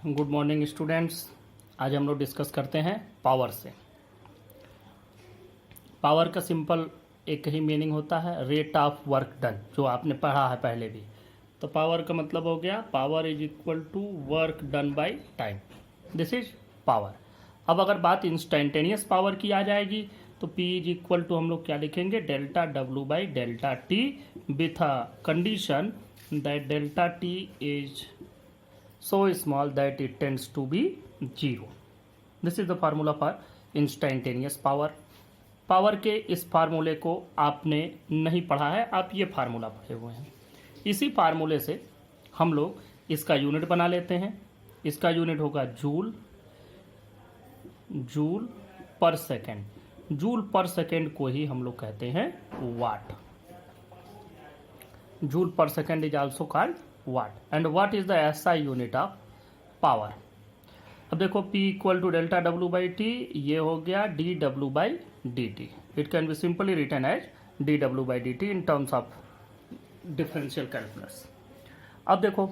Good morning students. आज हम लोग डिस्कस करते हैं पावर से। पावर का सिंपल एक ही मीनिंग होता है, रेट ऑफ वर्क डन, जो आपने पढ़ा है पहले भी। तो पावर का मतलब हो गया power is equal to work done by time, this is power. अब अगर बात इंस्टेंटेनियस पावर की आ जाएगी तो P इज इक्वल टू हम लोग क्या लिखेंगे, delta W by delta T, with a condition that delta T is so small that it tends to be zero. This is the formula for instantaneous power. Power के इस फार्मूले को आपने नहीं पढ़ा है, आप ये फार्मूला पढ़े हुए हैं। इसी फार्मूले से हम लोग इसका यूनिट बना लेते हैं। इसका यूनिट होगा joule, joule per second. Joule per second को ही हम लोग कहते हैं watt. Joule per second is also called watt. And watt is the SI unit of power. अब देखो P equal to delta W by t, ये हो गया dW by D t. It can be simply written as dW by D t in terms of differential calculus. अब देखो,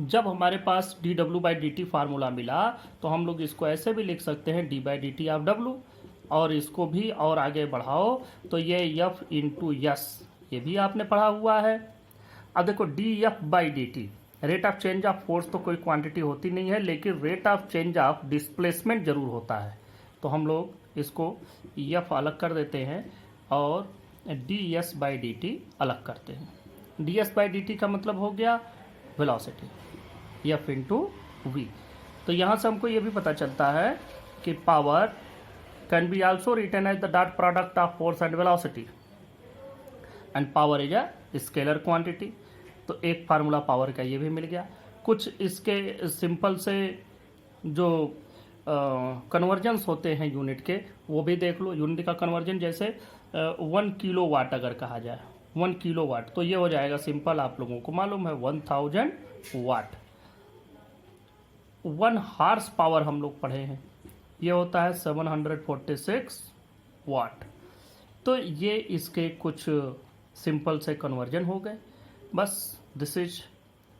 जब हमारे पास dW by D T formula मिला तो हम लोग इसको ऐसे भी लिख सकते हैं d by D T of W, और इसको भी और आगे बढ़ाओ तो ये F इंटू यस, ये भी आपने पढ़ा हुआ है। अब देखो dF by D T, rate of change of force तो कोई क्वांटिटी होती नहीं है, लेकिन rate of change of displacement जरूर होता है। तो हम लोग इसको F अलग कर देते हैं और ds बाई डी टी अलग करते हैं। ds बाई डी टी का मतलब हो गया वेलोसिटी, F इंटू वी। तो यहाँ से हमको ये भी पता चलता है कि power can be also written as the dot product of force and velocity, and power is a scalar quantity. तो एक फार्मूला पावर का ये भी मिल गया। कुछ इसके सिंपल से जो कन्वर्जन्स होते हैं यूनिट के, वो भी देख लो। यूनिट का कन्वर्जन जैसे 1 किलो वाट अगर कहा जाए, 1 किलो वाट, तो ये हो जाएगा सिंपल, आप लोगों को मालूम है 1000 वाट। 1 हार्स पावर हम लोग पढ़े हैं, ये होता है 746 वाट। तो ये इसके कुछ सिंपल से कन्वर्जन हो गए। बस दिस इज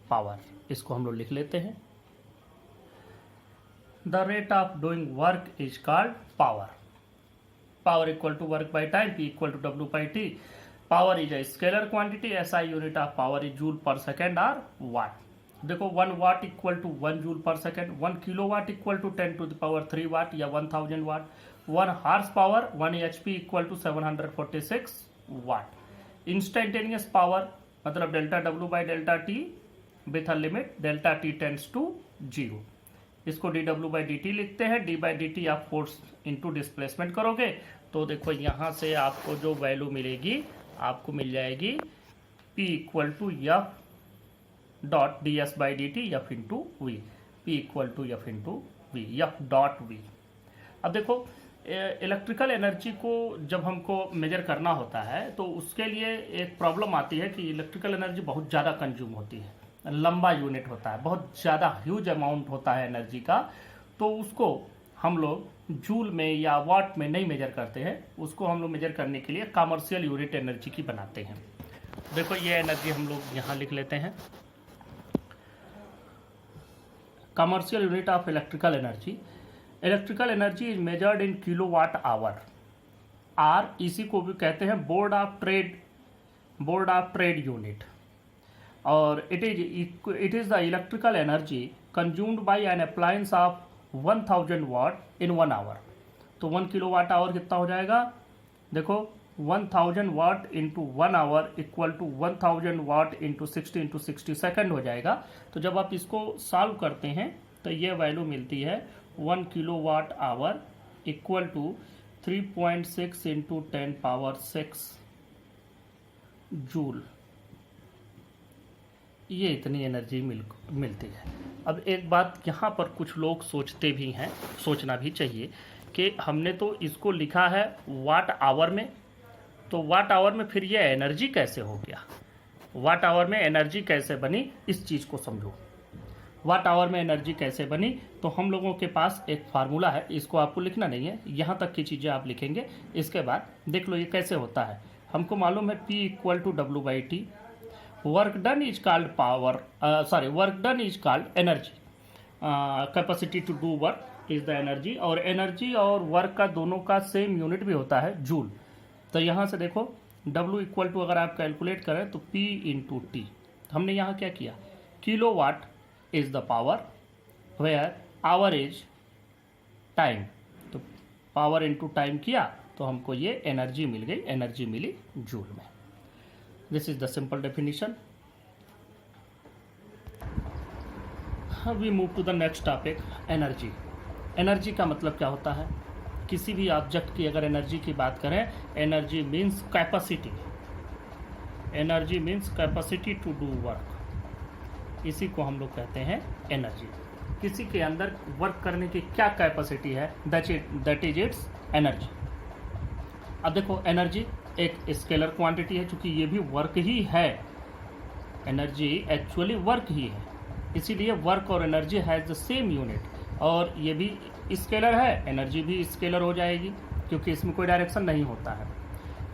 पावर, इसको हम लोग लिख लेते हैं। The rate of doing work is called power. Power equal to work by time, P equal to W by t. Power is a scalar quantity, SI unit of power is joule per second और watt. देखो 1 watt equal to 1 joule per second, 1 kilo watt equal to 10 to the power 3 watt या 1000 watt. 1 horsepower 1 HP equal to 746 watt. Instantaneous power मतलब delta W by delta T with a limit delta T tends to 0। इसको dW by D T लिखते हैं। d by D T आप force into displacement करोगे तो देखो यहाँ से आपको जो वैल्यू मिलेगी, आपको मिल जाएगी P equal to F dot D S by D T F into V. P equal to F into V, F dot V. अब देखो, इलेक्ट्रिकल एनर्जी को जब हमको मेजर करना होता है तो उसके लिए एक प्रॉब्लम आती है कि इलेक्ट्रिकल एनर्जी बहुत ज़्यादा कंज्यूम होती है, लंबा यूनिट होता है, बहुत ज़्यादा ह्यूज अमाउंट होता है एनर्जी का। तो उसको हम लोग जूल में या वाट में नहीं मेजर करते हैं, उसको हम लोग मेजर करने के लिए कमर्शियल यूनिट एनर्जी की बनाते हैं। देखो ये एनर्जी हम लोग यहाँ लिख लेते हैं, commercial unit of electrical energy. Electrical energy is measured in kilowatt hour, or इसी को भी कहते हैं बोर्ड ऑफ ट्रेड यूनिट। और it is the electrical energy consumed by an appliance of 1000 watt in 1 hour. तो 1 किलो वाट आवर कितना हो जाएगा, देखो 1000 watt into 1 hour equal to 1000 watt into 60 second हो जाएगा। तो जब आप इसको सॉल्व करते हैं तो ये वैल्यू मिलती है 1 kilo watt hour equal to 3.6 into 10 power 6 joule. ये इतनी एनर्जी मिलती है। अब एक बात यहाँ पर कुछ लोग सोचते भी हैं, सोचना भी चाहिए कि हमने तो इसको लिखा है वाट आवर में, तो वाट आवर में फिर ये एनर्जी कैसे हो गया, वाट आवर में एनर्जी कैसे बनी, इस चीज़ को समझो। वाट आवर में एनर्जी कैसे बनी, तो हम लोगों के पास एक फार्मूला है, इसको आपको लिखना नहीं है, यहाँ तक की चीज़ें आप लिखेंगे। इसके बाद देख लो ये कैसे होता है। हमको मालूम है P equal to W by T. Work done is called power, work done is called energy. Capacity to do work is the energy, और एनर्जी और वर्क का दोनों का सेम यूनिट भी होता है जूल। तो यहाँ से देखो W इक्वल टू अगर आप कैलकुलेट करें तो P इंटू टी, हमने यहाँ क्या किया, kilo watt is the power where hour is time, तो पावर इंटू टाइम किया तो हमको ये एनर्जी मिल गई, एनर्जी मिली जूल में। This is the simple definition. We move to the next topic, energy. Energy का मतलब क्या होता है, किसी भी ऑब्जेक्ट की अगर एनर्जी की बात करें, energy means capacity, energy means capacity to do work, इसी को हम लोग कहते हैं एनर्जी। किसी के अंदर वर्क करने की क्या कैपेसिटी है, दैट इज इट्स एनर्जी। अब देखो एनर्जी एक स्केलर क्वांटिटी है, चूंकि ये भी वर्क ही है, एनर्जी एक्चुअली वर्क ही है, इसीलिए वर्क और energy has the same unit, और ये भी स्केलर है, एनर्जी भी स्केलर हो जाएगी क्योंकि इसमें कोई डायरेक्शन नहीं होता है।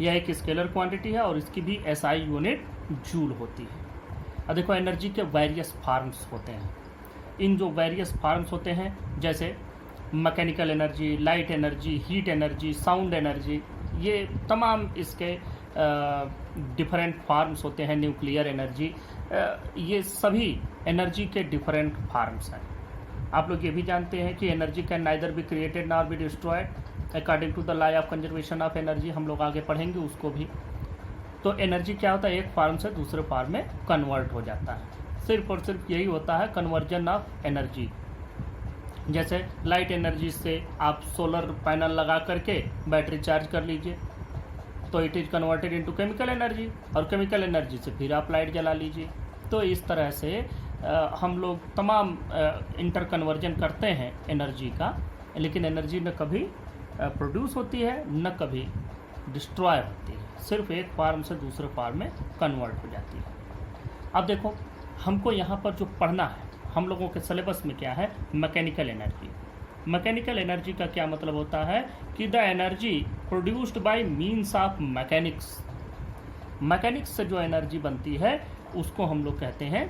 यह एक स्केलर क्वांटिटी है और इसकी भी एसआई यूनिट जूल होती है। अब देखो एनर्जी के वेरियस फॉर्म्स होते हैं, इन जो वेरियस फॉर्म्स होते हैं जैसे mechanical energy, light energy, heat energy, sound energy, ये तमाम इसके डिफरेंट फॉर्म्स होते हैं, न्यूक्लियर एनर्जी, ये सभी एनर्जी के डिफरेंट फॉर्म्स हैं। आप लोग ये भी जानते हैं कि energy can neither be created nor be destroyed according to the law of conservation of energy, हम लोग आगे पढ़ेंगे उसको भी। तो एनर्जी क्या होता है, एक फॉर्म से दूसरे फॉर्म में कन्वर्ट हो जाता है, सिर्फ और सिर्फ यही होता है कन्वर्जन ऑफ एनर्जी। जैसे लाइट एनर्जी से आप सोलर पैनल लगा करके बैटरी चार्ज कर लीजिए तो it is converted into chemical energy, और केमिकल एनर्जी से फिर आप लाइट जला लीजिए। तो इस तरह से हम लोग तमाम इंटर कन्वर्जन करते हैं एनर्जी का, लेकिन एनर्जी न कभी प्रोड्यूस होती है न कभी डिस्ट्रॉय होती है, सिर्फ एक फार्म से दूसरे फार्म में कन्वर्ट हो जाती है। अब देखो हमको यहाँ पर जो पढ़ना है, हम लोगों के सिलेबस में क्या है, मैकेनिकल एनर्जी। मैकेनिकल एनर्जी का क्या मतलब होता है कि the energy produced by means of mechanics, mechanics से जो एनर्जी बनती है उसको हम लोग कहते हैं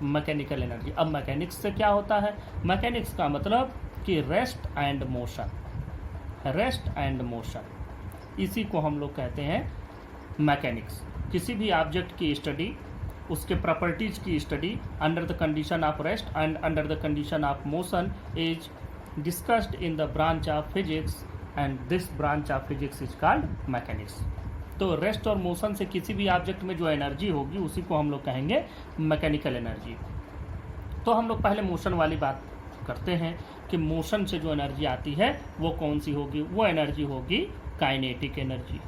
मैकेनिकल एनर्जी। अब मैकेनिक्स से क्या होता है, मैकेनिक्स का मतलब कि rest and motion, rest and motion, इसी को हम लोग कहते हैं मैकेनिक्स। किसी भी ऑब्जेक्ट की स्टडी, उसके प्रॉपर्टीज की study under the condition of rest and under the condition of motion is discussed in the branch of physics, and this branch of physics is called mechanics. तो rest और motion से किसी भी object में जो energy होगी उसी को हम लोग कहेंगे मैकेनिकल एनर्जी। तो हम लोग पहले मोशन वाली बात करते हैं कि मोशन से जो एनर्जी आती है वो कौन सी होगी, वो एनर्जी होगी काइनेटिक एनर्जी,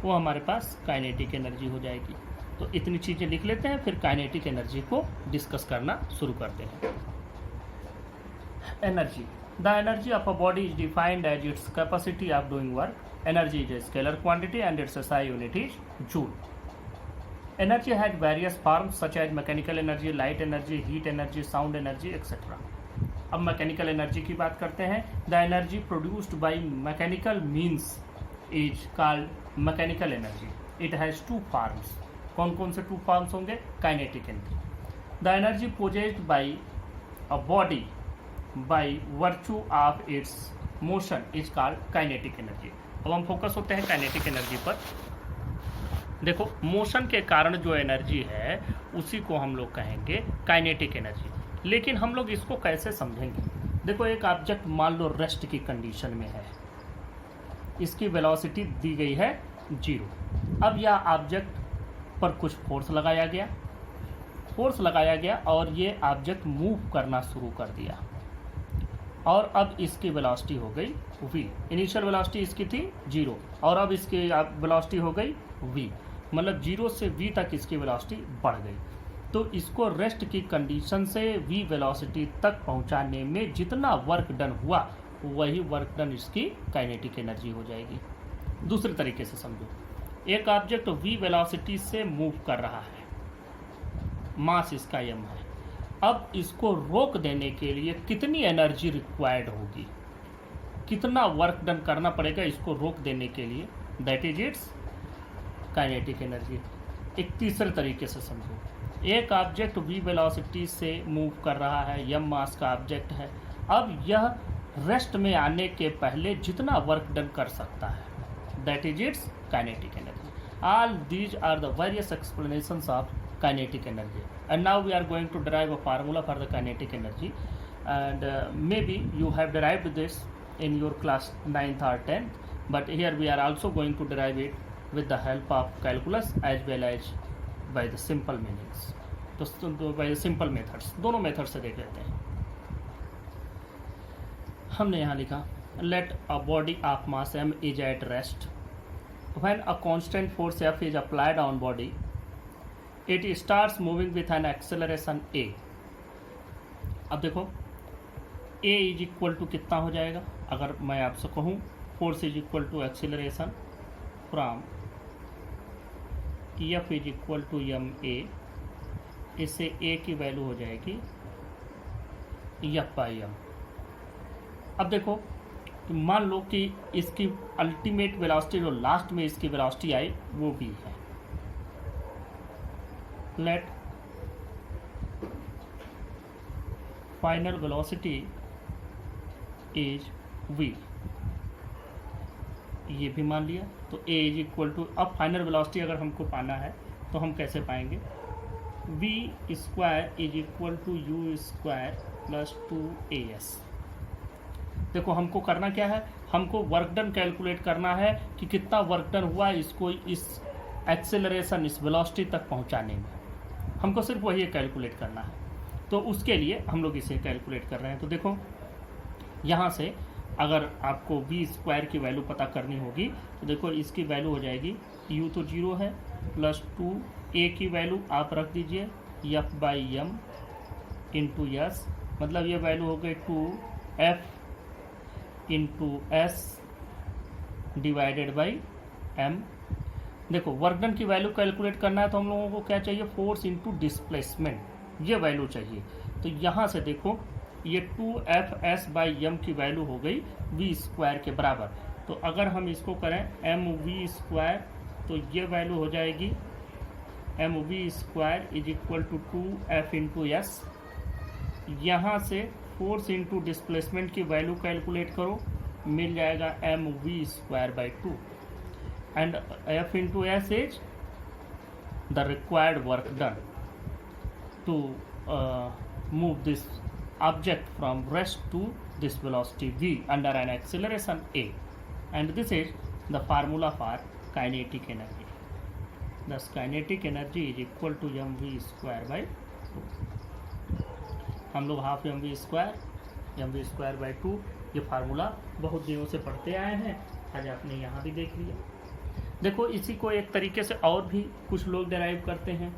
वो हमारे पास काइनेटिक एनर्जी हो जाएगी। तो इतनी चीज़ें लिख लेते हैं, फिर काइनेटिक एनर्जी को डिस्कस करना शुरू करते हैं। Energy, the energy of a body is defined as its capacity of doing work. Energy is a scalar quantity and its SI unit is joule. Energy has various forms such as mechanical energy, light energy, heat energy, sound energy, etc. अब mechanical energy की बात करते हैं। The energy produced by mechanical means is called mechanical energy. It has two forms. कौन कौन से two forms होंगे, kinetic energy. The energy possessed by a body by virtue of its motion is called kinetic energy. अब हम focus होते हैं kinetic energy पर। देखो मोशन के कारण जो एनर्जी है उसी को हम लोग कहेंगे काइनेटिक एनर्जी। लेकिन हम लोग इसको कैसे समझेंगे, देखो एक ऑब्जेक्ट मान लो रेस्ट की कंडीशन में है, इसकी वेलोसिटी दी गई है 0। अब यह ऑब्जेक्ट पर कुछ फोर्स लगाया गया, फोर्स लगाया गया और ये ऑब्जेक्ट मूव करना शुरू कर दिया, और अब इसकी वेलोसिटी हो गई v। इनिशियल वेलोसिटी इसकी थी 0 और अब इसकी वेलोसिटी हो गई v, मतलब 0 से v तक इसकी वेलोसिटी बढ़ गई। तो इसको रेस्ट की कंडीशन से v वेलोसिटी तक पहुंचाने में जितना वर्क डन हुआ वही वर्क डन इसकी काइनेटिक एनर्जी हो जाएगी। दूसरे तरीके से समझो, एक ऑब्जेक्ट v वेलोसिटी से मूव कर रहा है, मास इसका m है। अब इसको रोक देने के लिए कितनी एनर्जी रिक्वायर्ड होगी, कितना वर्क डन करना पड़ेगा इसको रोक देने के लिए, that is its kinetic energy. एक तीसरे तरीके से समझो, एक ऑब्जेक्ट v वेलोसिटी से मूव कर रहा है, m मास का ऑब्जेक्ट है। अब यह रेस्ट में आने के पहले जितना वर्क डन कर सकता है, that is its kinetic energy. All these are the various explanations of kinetic energy, and now we are going to derive a formula for the kinetic energy, and maybe you have derived this in your class 9th or 10th, but here we are also going to derive it with the help of calculus as well as by the simple meanings, तो by the simple methods, दोनों method से देख लेते हैं। हमने यहाँ लिखा let a body of mass m is at rest when a constant force F is applied on body, it starts moving with an acceleration a। अब देखो a इज इक्वल टू कितना हो जाएगा, अगर मैं आपसे कहूँ force is equal to acceleration from F is equal to M A, इससे a की वैल्यू हो जाएगी F/m। अब देखो तो मान लो कि इसकी अल्टीमेट वेलोसिटी जो लास्ट में इसकी वेलोसिटी आई वो v है। Let final velocity is v, ये भी मान लिया। तो a इज इक्वल टू, अब फाइनल वेलोसिटी अगर हमको पाना है तो हम कैसे पाएंगे, v square is equal to u square plus 2as। देखो हमको करना क्या है, हमको वर्क डन कैलकुलेट करना है कि कितना वर्क डन हुआ इसको इस एक्सेलरेशन, इस वेलोसिटी तक पहुंचाने में, हमको सिर्फ वही कैलकुलेट करना है। तो उसके लिए हम लोग इसे कैलकुलेट कर रहे हैं। तो देखो यहाँ से अगर आपको v स्क्वायर की वैल्यू पता करनी होगी तो देखो इसकी वैल्यू हो जाएगी, u तो 0 है, प्लस 2a की वैल्यू आप रख दीजिए F/m इंटू एस, मतलब ये वैल्यू हो गई 2f into S divided by m। देखो वर्क डन की वैल्यू कैलकुलेट करना है तो हम लोगों को क्या चाहिए, फोर्स इंटू डिस्प्लेसमेंट, ये वैल्यू चाहिए। तो यहाँ से देखो ये 2fs/m की वैल्यू हो गई v स्क्वायर के बराबर। तो अगर हम इसको करें mv स्क्वायर तो ये वैल्यू हो जाएगी mv square is equal to 2f into S. यहाँ से फोर्स इंटू डिस्प्लेसमेंट की वैल्यू कैलकुलेट करो, मिल जाएगा mv square by 2, and f into S is the required work done to move this object from rest to this velocity v under an acceleration a, and this is the formula for kinetic energy. Thus kinetic energy is equal to mv square by 2। हम लोग half mv square by 2 ये formula बहुत दिनों से पढ़ते आए हैं, आज आपने यहाँ भी देख लिया। देखो इसी को एक तरीके से और भी कुछ लोग डिराइव करते हैं,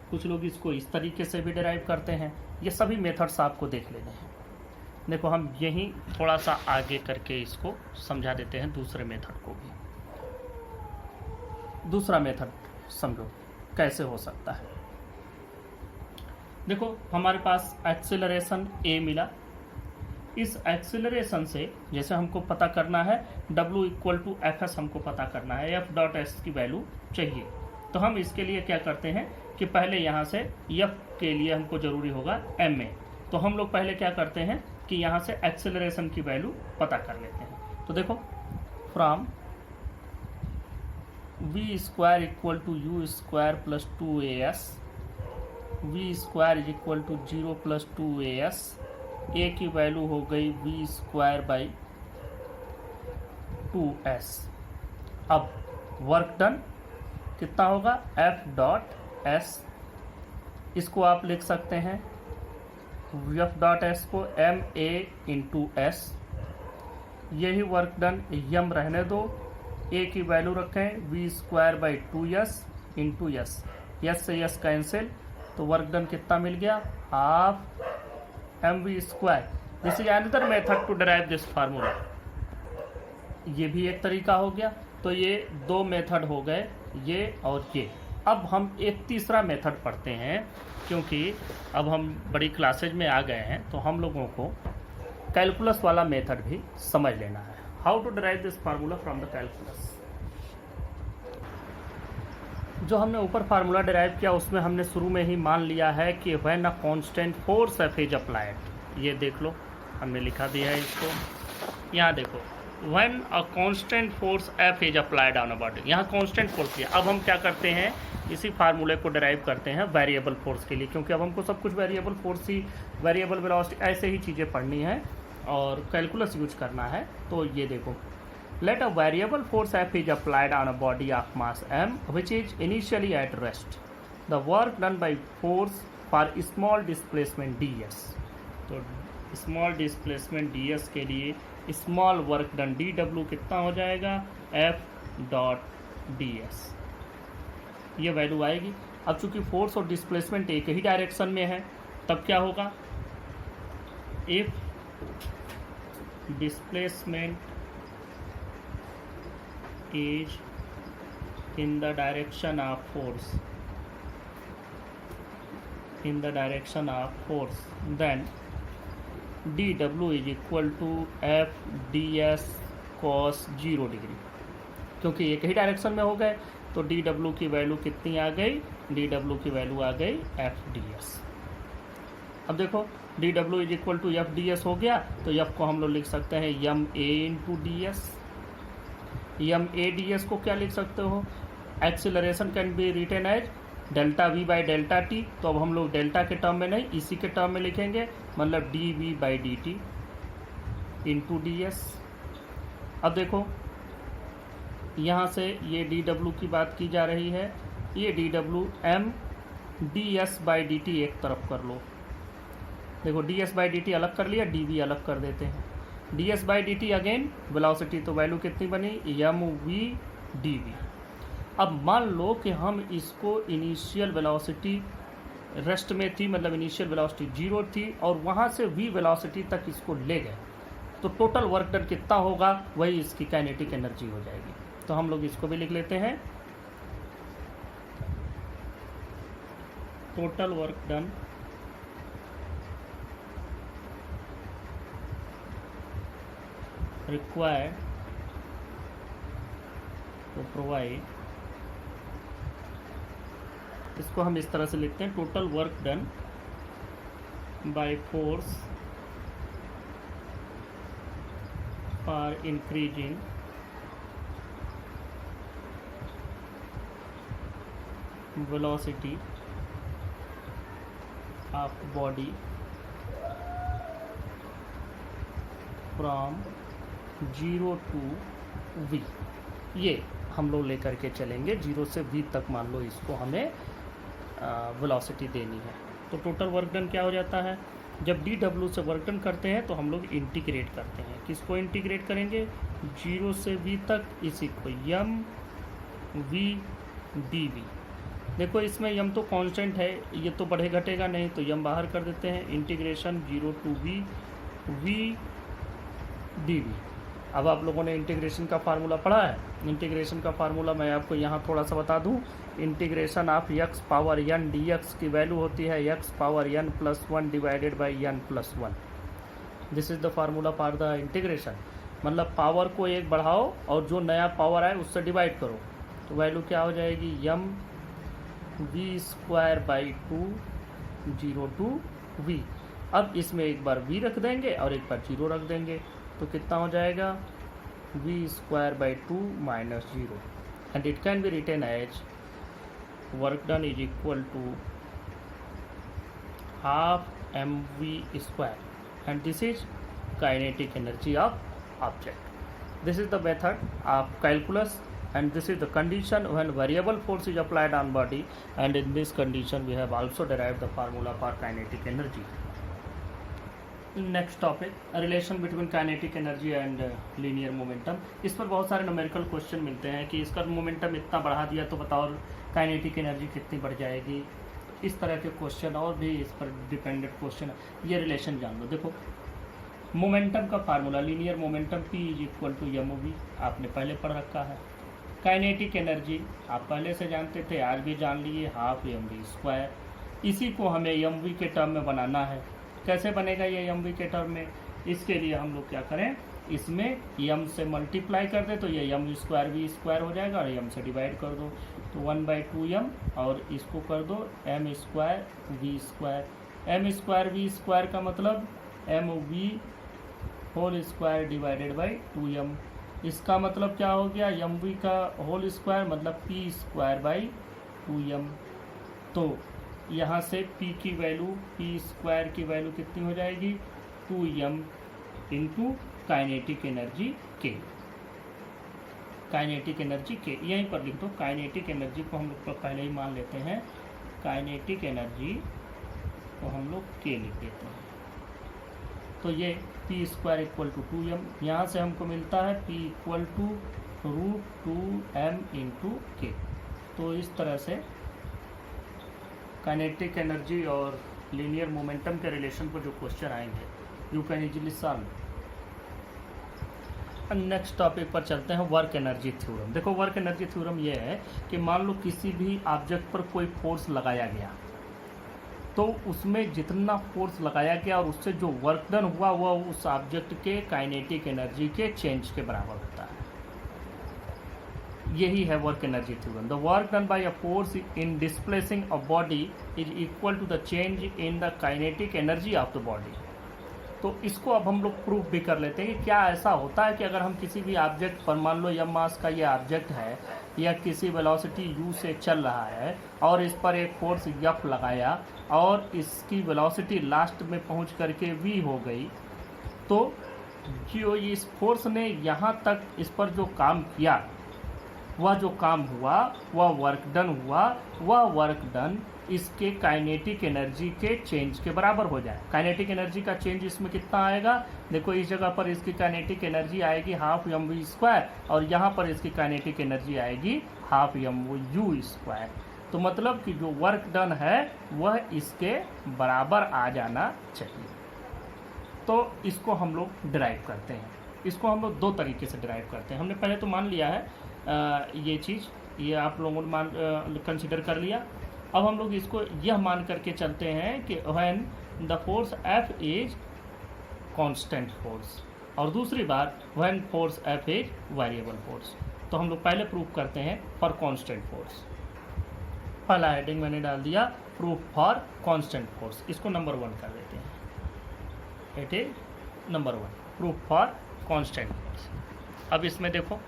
कुछ लोग इसको इस तरीके से भी डिराइव करते हैं, ये सभी मेथड्स आपको देख लेने हैं। देखो हम यहीं थोड़ा सा आगे करके इसको समझा देते हैं दूसरे मेथड को भी। दूसरा मेथड समझो कैसे हो सकता है। देखो हमारे पास एक्सेलरेशन a मिला, इस एक्सेलरेशन से जैसे हमको पता करना है w इक्वल टू fs हमको पता करना है, f डॉट एस की वैल्यू चाहिए। तो हम इसके लिए क्या करते हैं कि पहले यहाँ से f के लिए हमको ज़रूरी होगा ma, तो हम लोग पहले क्या करते हैं कि यहाँ से एक्सेलरेशन की वैल्यू पता कर लेते हैं। तो देखो from v square equal to u square plus 2as, v square is equal to 0 plus 2as, a की वैल्यू हो गई v स्क्वायर बाई 2s। अब वर्क डन कितना होगा, f डॉट s, इसको आप लिख सकते हैं f डॉट s को ma इंटू एस, यही वर्क डन यम रहने दो, a की वैल्यू रखें v square by 2s into S, S से यस कैंसिल, तो वर्क डन कितना मिल गया, half mv square. This is another method to derive this formula, ये भी एक तरीका हो गया। तो ये दो मेथड हो गए, ये और ये। अब हम एक तीसरा मेथड पढ़ते हैं, क्योंकि अब हम बड़ी क्लासेज में आ गए हैं तो हम लोगों को कैलकुलस वाला मेथड भी समझ लेना है। How to derive this formula from the calculus. जो हमने ऊपर फार्मूला डिराइव किया उसमें हमने शुरू में ही मान लिया है कि when a constant force F is applied, ये देख लो हमने लिखा दिया है इसको, यहाँ देखो when a constant force F is applied on a body, यहाँ कांस्टेंट फोर्स किया। अब हम क्या करते हैं, इसी फार्मूले को डिराइव करते हैं वेरिएबल फोर्स के लिए, क्योंकि अब हमको सब कुछ वेरिएबल फोर्स ही, वेरिएबल वेलोसिटी ऐसे ही चीज़ें पढ़नी है और कैलकुलस यूज करना है। तो ये देखो, let a variable force F is applied on a body of mass m which is initially at rest. The work done by force for small displacement ds. तो small displacement ds के लिए small work done dw कितना हो जाएगा, f dot ds, ये value आएगी। अब चूंकि फोर्स और डिस्प्लेसमेंट एक ही डायरेक्शन में है, तब क्या होगा, if displacement is in the direction of force, then dw is equal to f ds cos 0 degree, क्योंकि एक ही डायरेक्शन में हो गए तो dw की वैल्यू कितनी आ गई, dw की वैल्यू आ गई f ds। अब देखो dw is equal to F D S हो गया, तो f को हम लोग लिख सकते हैं m a into D s. M a d s को क्या लिख सकते हो, acceleration can be written as delta v by delta t, तो अब हम लोग डेल्टा के टर्म में नहीं इसी के टर्म में लिखेंगे, मतलब D V by D T into D S. अब देखो यहाँ से ये डी डब्ल्यू की बात की जा रही है, ये D W M D S by D T एक तरफ कर लो, देखो D S by D T अलग कर लिया, डी वी अलग कर देते हैं, D S by D T again velocity, तो वैल्यू कितनी बनी, एम वी डी वी। अब मान लो कि हम इसको इनिशियल वेलोसिटी रेस्ट में थी, मतलब इनिशियल वेलोसिटी 0 थी और वहाँ से वी वेलोसिटी तक इसको ले गए, तो टोटल वर्क डन कितना होगा, वही इसकी काइनेटिक एनर्जी हो जाएगी। तो हम लोग इसको भी लिख लेते हैं, total work done required to provide, इसको हम इस तरह से लिखते हैं, total work done by force for increasing velocity of body from 0 to v, ये हम लोग लेकर के चलेंगे 0 से v तक, मान लो इसको हमें वेलोसिटी देनी है। तो टोटल वर्क डन क्या हो जाता है, जब dw से वर्क डन करते हैं तो हम लोग इंटीग्रेट करते हैं, किसको इंटीग्रेट करेंगे, 0 से v तक, इसी को यम वी डी वी। देखो इसमें यम तो कांस्टेंट है, ये तो बढ़े घटेगा नहीं, तो यम बाहर कर देते हैं, integration 0 to v V D V. अब आप लोगों ने इंटीग्रेशन का फार्मूला पढ़ा है, इंटीग्रेशन का फार्मूला मैं आपको यहाँ थोड़ा सा बता दूँ, integration of x power n dx की वैल्यू होती है x power n plus 1 divided by n plus 1। This is the formula for the integration, मतलब पावर को एक बढ़ाओ और जो नया पावर आए उससे डिवाइड करो, तो वैल्यू क्या हो जाएगी, M we square by 2 0 to V. अब इसमें एक बार v रख देंगे और एक बार 0 रख देंगे, तो कितना हो जाएगा, V square by 2 minus 0, and it can be written as work done is equal to half M V square, and this is kinetic energy of object. This is the method of calculus, and this is the condition when variable force is applied on body, and in this condition we have also derived the formula for kinetic energy. Next topic, relation between kinetic energy and linear momentum. इस पर बहुत सारे numerical question मिलते हैं कि इसका momentum इतना बढ़ा दिया तो बताओ काइनेटिक एनर्जी कितनी बढ़ जाएगी, इस तरह के क्वेश्चन और भी इस पर डिपेंडेंट क्वेश्चन। ये रिलेशन जान लो, देखो मोमेंटम का formula linear momentum P is equal to M V, आपने पहले पढ़ रखा है। काइनेटिक एनर्जी आप पहले से जानते थे, आज भी जान लिए, हाफ एम वी स्क्वायर। इसी को हमें एम वी के टर्म में बनाना है। कैसे बनेगा ये एम वी के टर्म में, इसके लिए हम लोग क्या करें, इसमें एम से मल्टीप्लाई कर दे तो ये एम स्क्वायर वी स्क्वायर हो जाएगा और एम से डिवाइड कर दो तो 1/2m, और इसको कर दो m square v square. m square v square का मतलब M V whole square divided by 2m। इसका मतलब क्या हो गया, एम वी का होल स्क्वायर मतलब p स्क्वायर बाई 2m। तो यहाँ से p की वैल्यू, p स्क्वायर की वैल्यू कितनी हो जाएगी, 2m into kinetic energy k। Kinetic energy k यहीं पर लिख दो। काइनेटिक एनर्जी को हम लोग पहले ही मान लेते हैं, काइनेटिक एनर्जी को हम लोग k लिख देते हैं। तो ये p square equal to 2m, यहाँ से हमको मिलता है p equal to √2m into k। तो इस तरह से काइनेटिक एनर्जी और लीनियर मोमेंटम के रिलेशन पर जो क्वेश्चन आएंगे you can easily solve. Next topic पर चलते हैं, वर्क एनर्जी थ्योरम। देखो वर्क एनर्जी थ्योरम ये है कि मान लो किसी भी ऑब्जेक्ट पर कोई फोर्स लगाया गया, तो उसमें जितना फोर्स लगाया गया और उससे जो वर्क डन हुआ वह उस ऑब्जेक्ट के काइनेटिक एनर्जी के चेंज के बराबर होता है। यही है work energy theorem. The work done by a force in displacing a body is equal to the change in the kinetic energy of the body. तो इसको अब हम लोग प्रूफ भी कर लेते हैं कि क्या ऐसा होता है कि अगर हम किसी भी ऑब्जेक्ट पर, मान लो m मास का ये ऑब्जेक्ट है या किसी वेलोसिटी u से चल रहा है और इस पर एक फोर्स F लगाया और इसकी वेलोसिटी लास्ट में पहुंच करके v हो गई, तो जो इस फोर्स ने यहाँ तक इस पर जो काम किया, वह जो काम हुआ, वह वर्क डन हुआ, वह वर्क डन इसके काइनेटिक एनर्जी के चेंज के बराबर हो जाए। काइनेटिक एनर्जी का चेंज इसमें कितना आएगा, देखो इस जगह पर इसकी काइनेटिक एनर्जी आएगी हाफ एम वी स्क्वायर और यहाँ पर इसकी काइनेटिक एनर्जी आएगी हाफ एम यू स्क्वायर। तो मतलब कि जो वर्क डन है वह इसके बराबर आ जाना चाहिए। तो इसको हम लोग डिराइव करते हैं। इसको हम लोग दो तरीके से डिराइव करते हैं। हमने पहले तो मान लिया है ये चीज़, ये आप लोगों ने कंसिडर कर लिया। अब हम लोग इसको यह मान करके चलते हैं कि when the force F is constant force, और दूसरी बात when force F is variable force. तो हम लोग पहले प्रूफ करते हैं फॉर कांस्टेंट फोर्स। पहला हेडिंग मैंने डाल दिया, प्रूफ फॉर कांस्टेंट फोर्स। इसको नंबर 1 कर देते हैं। It is number 1, proof for constant force. अब इसमें देखो,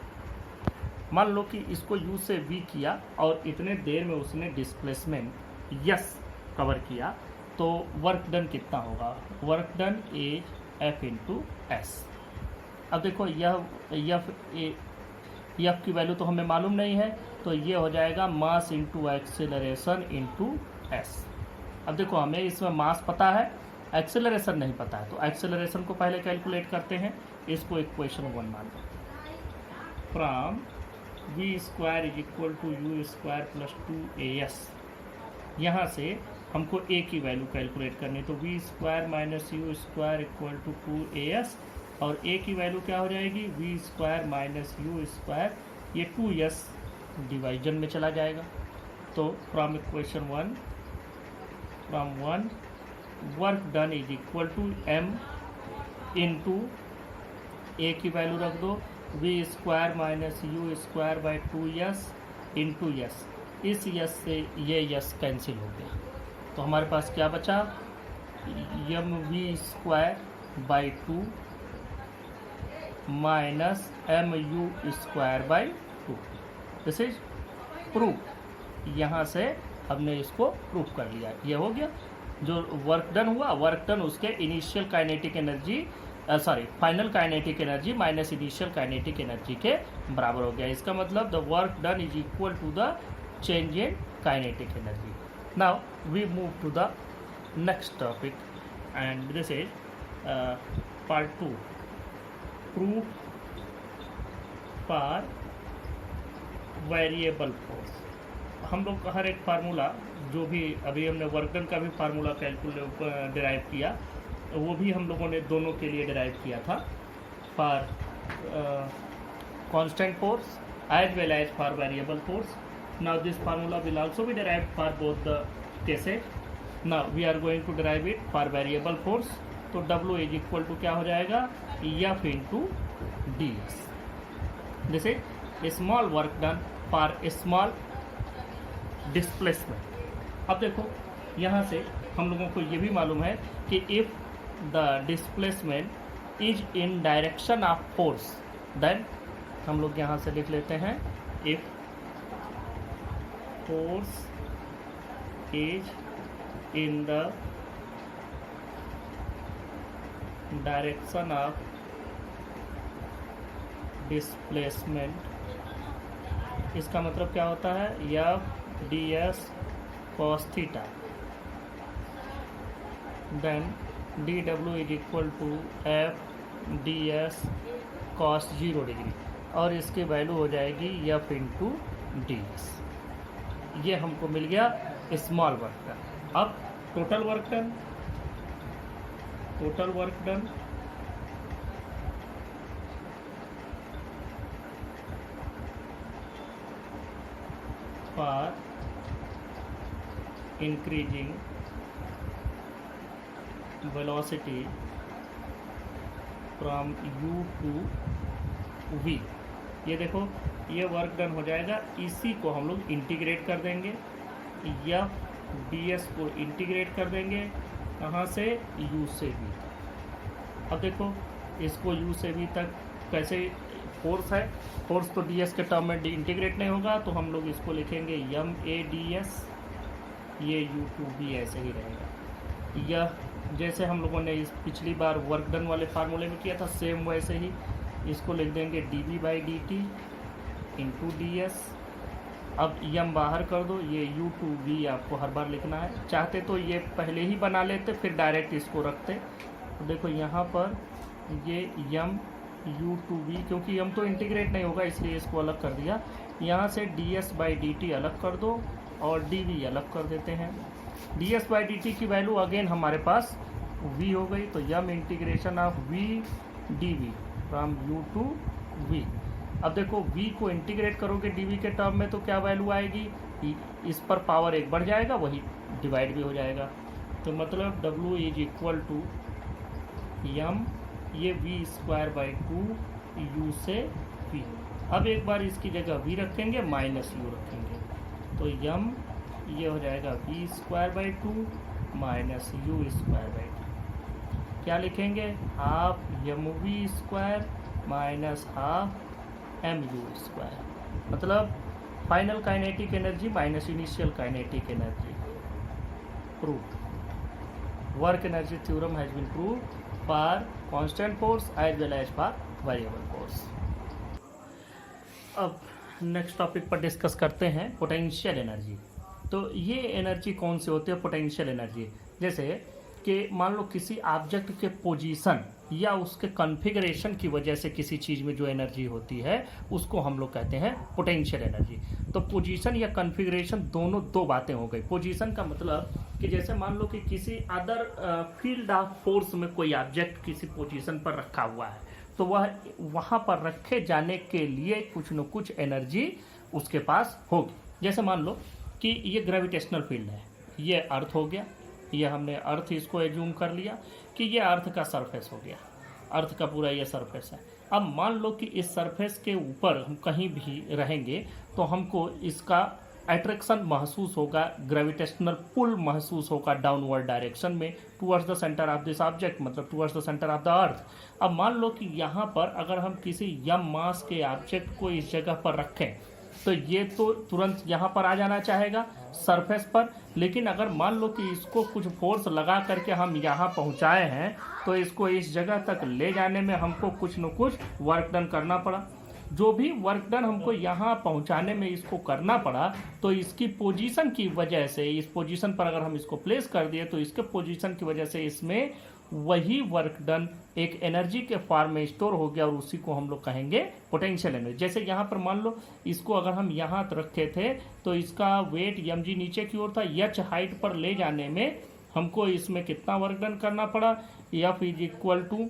मान लो कि इसको u से v किया और इतने देर में उसने डिस्प्लेसमेंट यस कवर किया, तो वर्क डन कितना होगा, work done is F into S. अब देखो यह F की वैल्यू तो हमें मालूम नहीं है, तो ये हो जाएगा mass into acceleration into S. अब देखो हमें इसमें मास पता है, एक्सेलरेशन नहीं पता है, तो एक्सेलरेशन को पहले कैलकुलेट करते हैं। इसको इक्वेशन 1 मान लो, from v square is equal to u square plus 2as। यहाँ से हमको a की वैल्यू कैलकुलेट करनी, तो v square minus U square equal to 2as, और a की वैल्यू क्या हो जाएगी, v square minus U square, ये 2s डिवाइजन में चला जाएगा। तो from equation 1, from 1 work done is equal to m into a की वैल्यू रख दो v square minus U square by 2s into S. इस यस से ये यस कैंसिल हो गया, तो हमारे पास क्या बचा, M V square by 2 minus M you square by 2। This is proof. यहाँ से हमने इसको प्रूफ कर लिया, ये हो गया। जो वर्क डन हुआ, वर्क डन उसके initial kinetic energy final kinetic energy minus initial kinetic energy के बराबर हो गया। इसका मतलब the work done is equal to the change in kinetic energy. Now we move to the next topic and this is part 2, proof for variable force. हम लोग हर एक formula, जो भी अभी हमने वर्क डन का भी फार्मूला डिराइव किया, वो भी हम लोगों ने दोनों के लिए डिराइव किया था, for constant force as well as for variable force. Now this formula will also be derived for both the cases. Now we are going to derive it for variable force. तो W is equal to क्या हो जाएगा, F into ds। This is small work done for small displacement. अब देखो यहाँ से हम लोगों को ये भी मालूम है कि if the displacement is in direction of force, then हम लोग यहाँ से लिख लेते हैं if force is in the direction of displacement, इसका मतलब क्या होता है, F D S cos theta, then D W is equal to F D S cos 0 degree, और इसकी वैल्यू हो जाएगी एफ इंटू डी एस। ये हमको मिल गया स्मॉल वर्क डन। अब total work done, total work done for increasing velocity from u to v। ये देखो ये वर्क डन हो जाएगा, इसी को हम लोग इंटीग्रेट कर देंगे, एफ डी एस को इंटीग्रेट कर देंगे कहाँ से, u से v। अब देखो इसको u से v तक कैसे, फोर्स है, फोर्स तो ds के टर्म में इंटीग्रेट नहीं होगा, तो हम लोग इसको लिखेंगे एम ए डी एस, ये u टू v ऐसे ही रहेगा। यह जैसे हम लोगों ने इस पिछली बार वर्क डन वाले फार्मूले में किया था, सेम वैसे ही इसको लिख देंगे D V by D T into D S. अब यम बाहर कर दो, ये u टू v आपको हर बार लिखना है, चाहते तो ये पहले ही बना लेते फिर डायरेक्ट इसको रखते। तो देखो यहाँ पर ये यम u टू v, क्योंकि यम तो इंटीग्रेट नहीं होगा इसलिए इसको अलग कर दिया, यहाँ से D S by D T अलग कर दो और डी वी अलग कर देते हैं। D S by D t की वैल्यू अगेन हमारे पास v हो गई, तो m integration of v d v from u to v। अब देखो v को इंटीग्रेट करोगे dv के टर्म में तो क्या वैल्यू आएगी, इस पर पावर 1 बढ़ जाएगा, वही डिवाइड भी हो जाएगा, तो मतलब w इज इक्वल टू यम, ये v स्क्वायर बाई 2 u से v। अब एक बार इसकी जगह v रखेंगे माइनस u रखेंगे, तो यम ये हो जाएगा v square by 2 minus u square by 2। क्या लिखेंगे, half m we square minus half m you square, मतलब final kinetic energy minus initial kinetic energy. Prove, work energy theorem has been prove for constant force as well as for variable force. अब next topic पर discuss करते हैं potential energy. तो ये energy कौन सी होती है पोटेंशियल एनर्जी, जैसे कि मान लो किसी ऑब्जेक्ट के पोजीशन या उसके कॉन्फ़िगरेशन की वजह से किसी चीज़ में जो एनर्जी होती है उसको हम लोग कहते हैं पोटेंशियल एनर्जी। तो पोजीशन या कॉन्फ़िगरेशन दोनों दो बातें हो गई। पोजीशन का मतलब कि जैसे मान लो कि किसी अदर फील्ड ऑफ फोर्स में कोई ऑब्जेक्ट किसी पोजीशन पर रखा हुआ है, तो वह वहाँ पर रखे जाने के लिए कुछ न कुछ एनर्जी उसके पास होगी। जैसे मान लो कि ये ग्रेविटेशनल फील्ड है, ये अर्थ हो गया, ये हमने अर्थ इसको एज्यूम कर लिया कि ये अर्थ का सरफेस हो गया, अर्थ का पूरा ये सरफेस है। अब मान लो कि इस सरफेस के ऊपर हम कहीं भी रहेंगे तो हमको इसका अट्रैक्शन महसूस होगा, ग्रेविटेशनल पुल महसूस होगा डाउनवर्ड डायरेक्शन में towards the centre of this object, मतलब towards the centre of the earth. अब मान लो कि यहाँ पर अगर हम किसी यम मास के ऑब्जेक्ट को इस जगह पर रखें तो ये तो तुरंत यहाँ पर आ जाना चाहेगा सरफेस पर, लेकिन अगर मान लो कि इसको कुछ फोर्स लगा करके हम यहाँ पहुँचाए हैं तो इसको इस जगह तक ले जाने में हमको कुछ न कुछ वर्क डन करना पड़ा। जो भी वर्क डन हमको यहाँ पहुँचाने में इसको करना पड़ा, तो इसकी पोजीशन की वजह से, इस पोजीशन पर अगर हम इसको प्लेस कर दिए तो इसके पोजीशन की वजह से इसमें वही वर्क डन एक एनर्जी के फॉर्म में स्टोर हो गया और उसी को हम लोग कहेंगे पोटेंशियल एनर्जी। जैसे यहाँ पर मान लो इसको अगर हम यहाँ रखे थे तो इसका वेट mg नीचे की ओर था, h हाइट पर ले जाने में हमको इसमें कितना वर्क डन करना पड़ा, F is equal to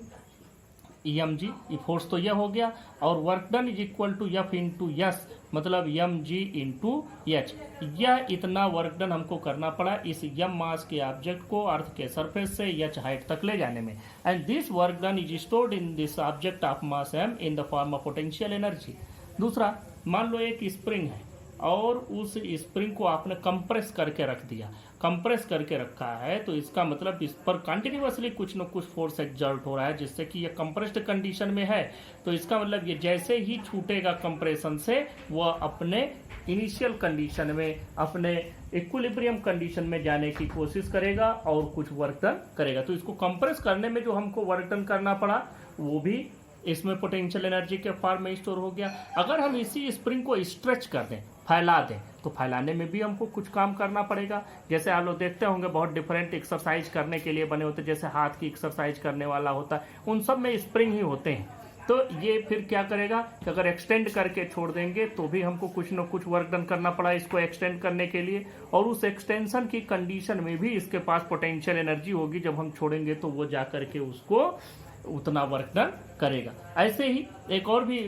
mg, ये फोर्स तो यह हो गया, और work done is equal to F into S, मतलब mg इंटू एच। यह इतना वर्क डन हमको करना पड़ा इस यम मास के ऑब्जेक्ट को अर्थ के सरफेस से h हाइट तक ले जाने में, and this work done is stored in this object of mass m in the form of potential energy. दूसरा, मान लो एक स्प्रिंग है, और उस स्प्रिंग को आपने कंप्रेस करके रख दिया, कंप्रेस करके रखा है, तो इसका मतलब इस पर कंटिन्यूअसली कुछ न कुछ फोर्स एक्सर्ट हो रहा है जिससे कि ये कंप्रेस्ड कंडीशन में है। तो इसका मतलब ये जैसे ही छूटेगा कंप्रेशन से वह अपने इनिशियल कंडीशन में, अपने इक्विलिब्रियम कंडीशन में जाने की कोशिश करेगा और कुछ वर्क डन करेगा। तो इसको कंप्रेस करने में जो हमको वर्क डन करना पड़ा वो भी इसमें पोटेंशियल एनर्जी के फॉर्म में स्टोर हो गया। अगर हम इसी स्प्रिंग को स्ट्रेच कर दें, फैला दें, तो फैलाने में भी हमको कुछ काम करना पड़ेगा। जैसे आप लोग देखते होंगे बहुत डिफरेंट एक्सरसाइज करने के लिए बने होते हैं, जैसे हाथ की एक्सरसाइज करने वाला होता है, उन सब में स्प्रिंग ही होते हैं। तो ये फिर क्या करेगा कि अगर एक्सटेंड करके छोड़ देंगे तो भी हमको कुछ न कुछ वर्क डन करना पड़ा इसको एक्सटेंड करने के लिए, और उस एक्सटेंशन की कंडीशन में भी इसके पास पोटेंशियल एनर्जी होगी। जब हम छोड़ेंगे तो वो जा करके उसको उतना वर्क डन करेगा। ऐसे ही एक और भी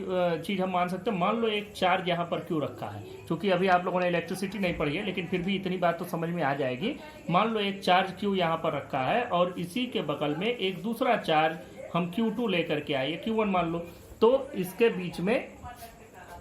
चीज हम मान सकते हैं, मान लो एक चार्ज यहाँ पर क्यों रखा है, क्योंकि अभी आप लोगों ने इलेक्ट्रिसिटी नहीं पढ़ी है लेकिन फिर भी इतनी बात तो समझ में आ जाएगी। मान लो एक चार्ज क्यू यहाँ पर रखा है और इसी के बगल में एक दूसरा चार्ज हम Q2 लेकर के आए, Q1 मान लो, तो इसके बीच में,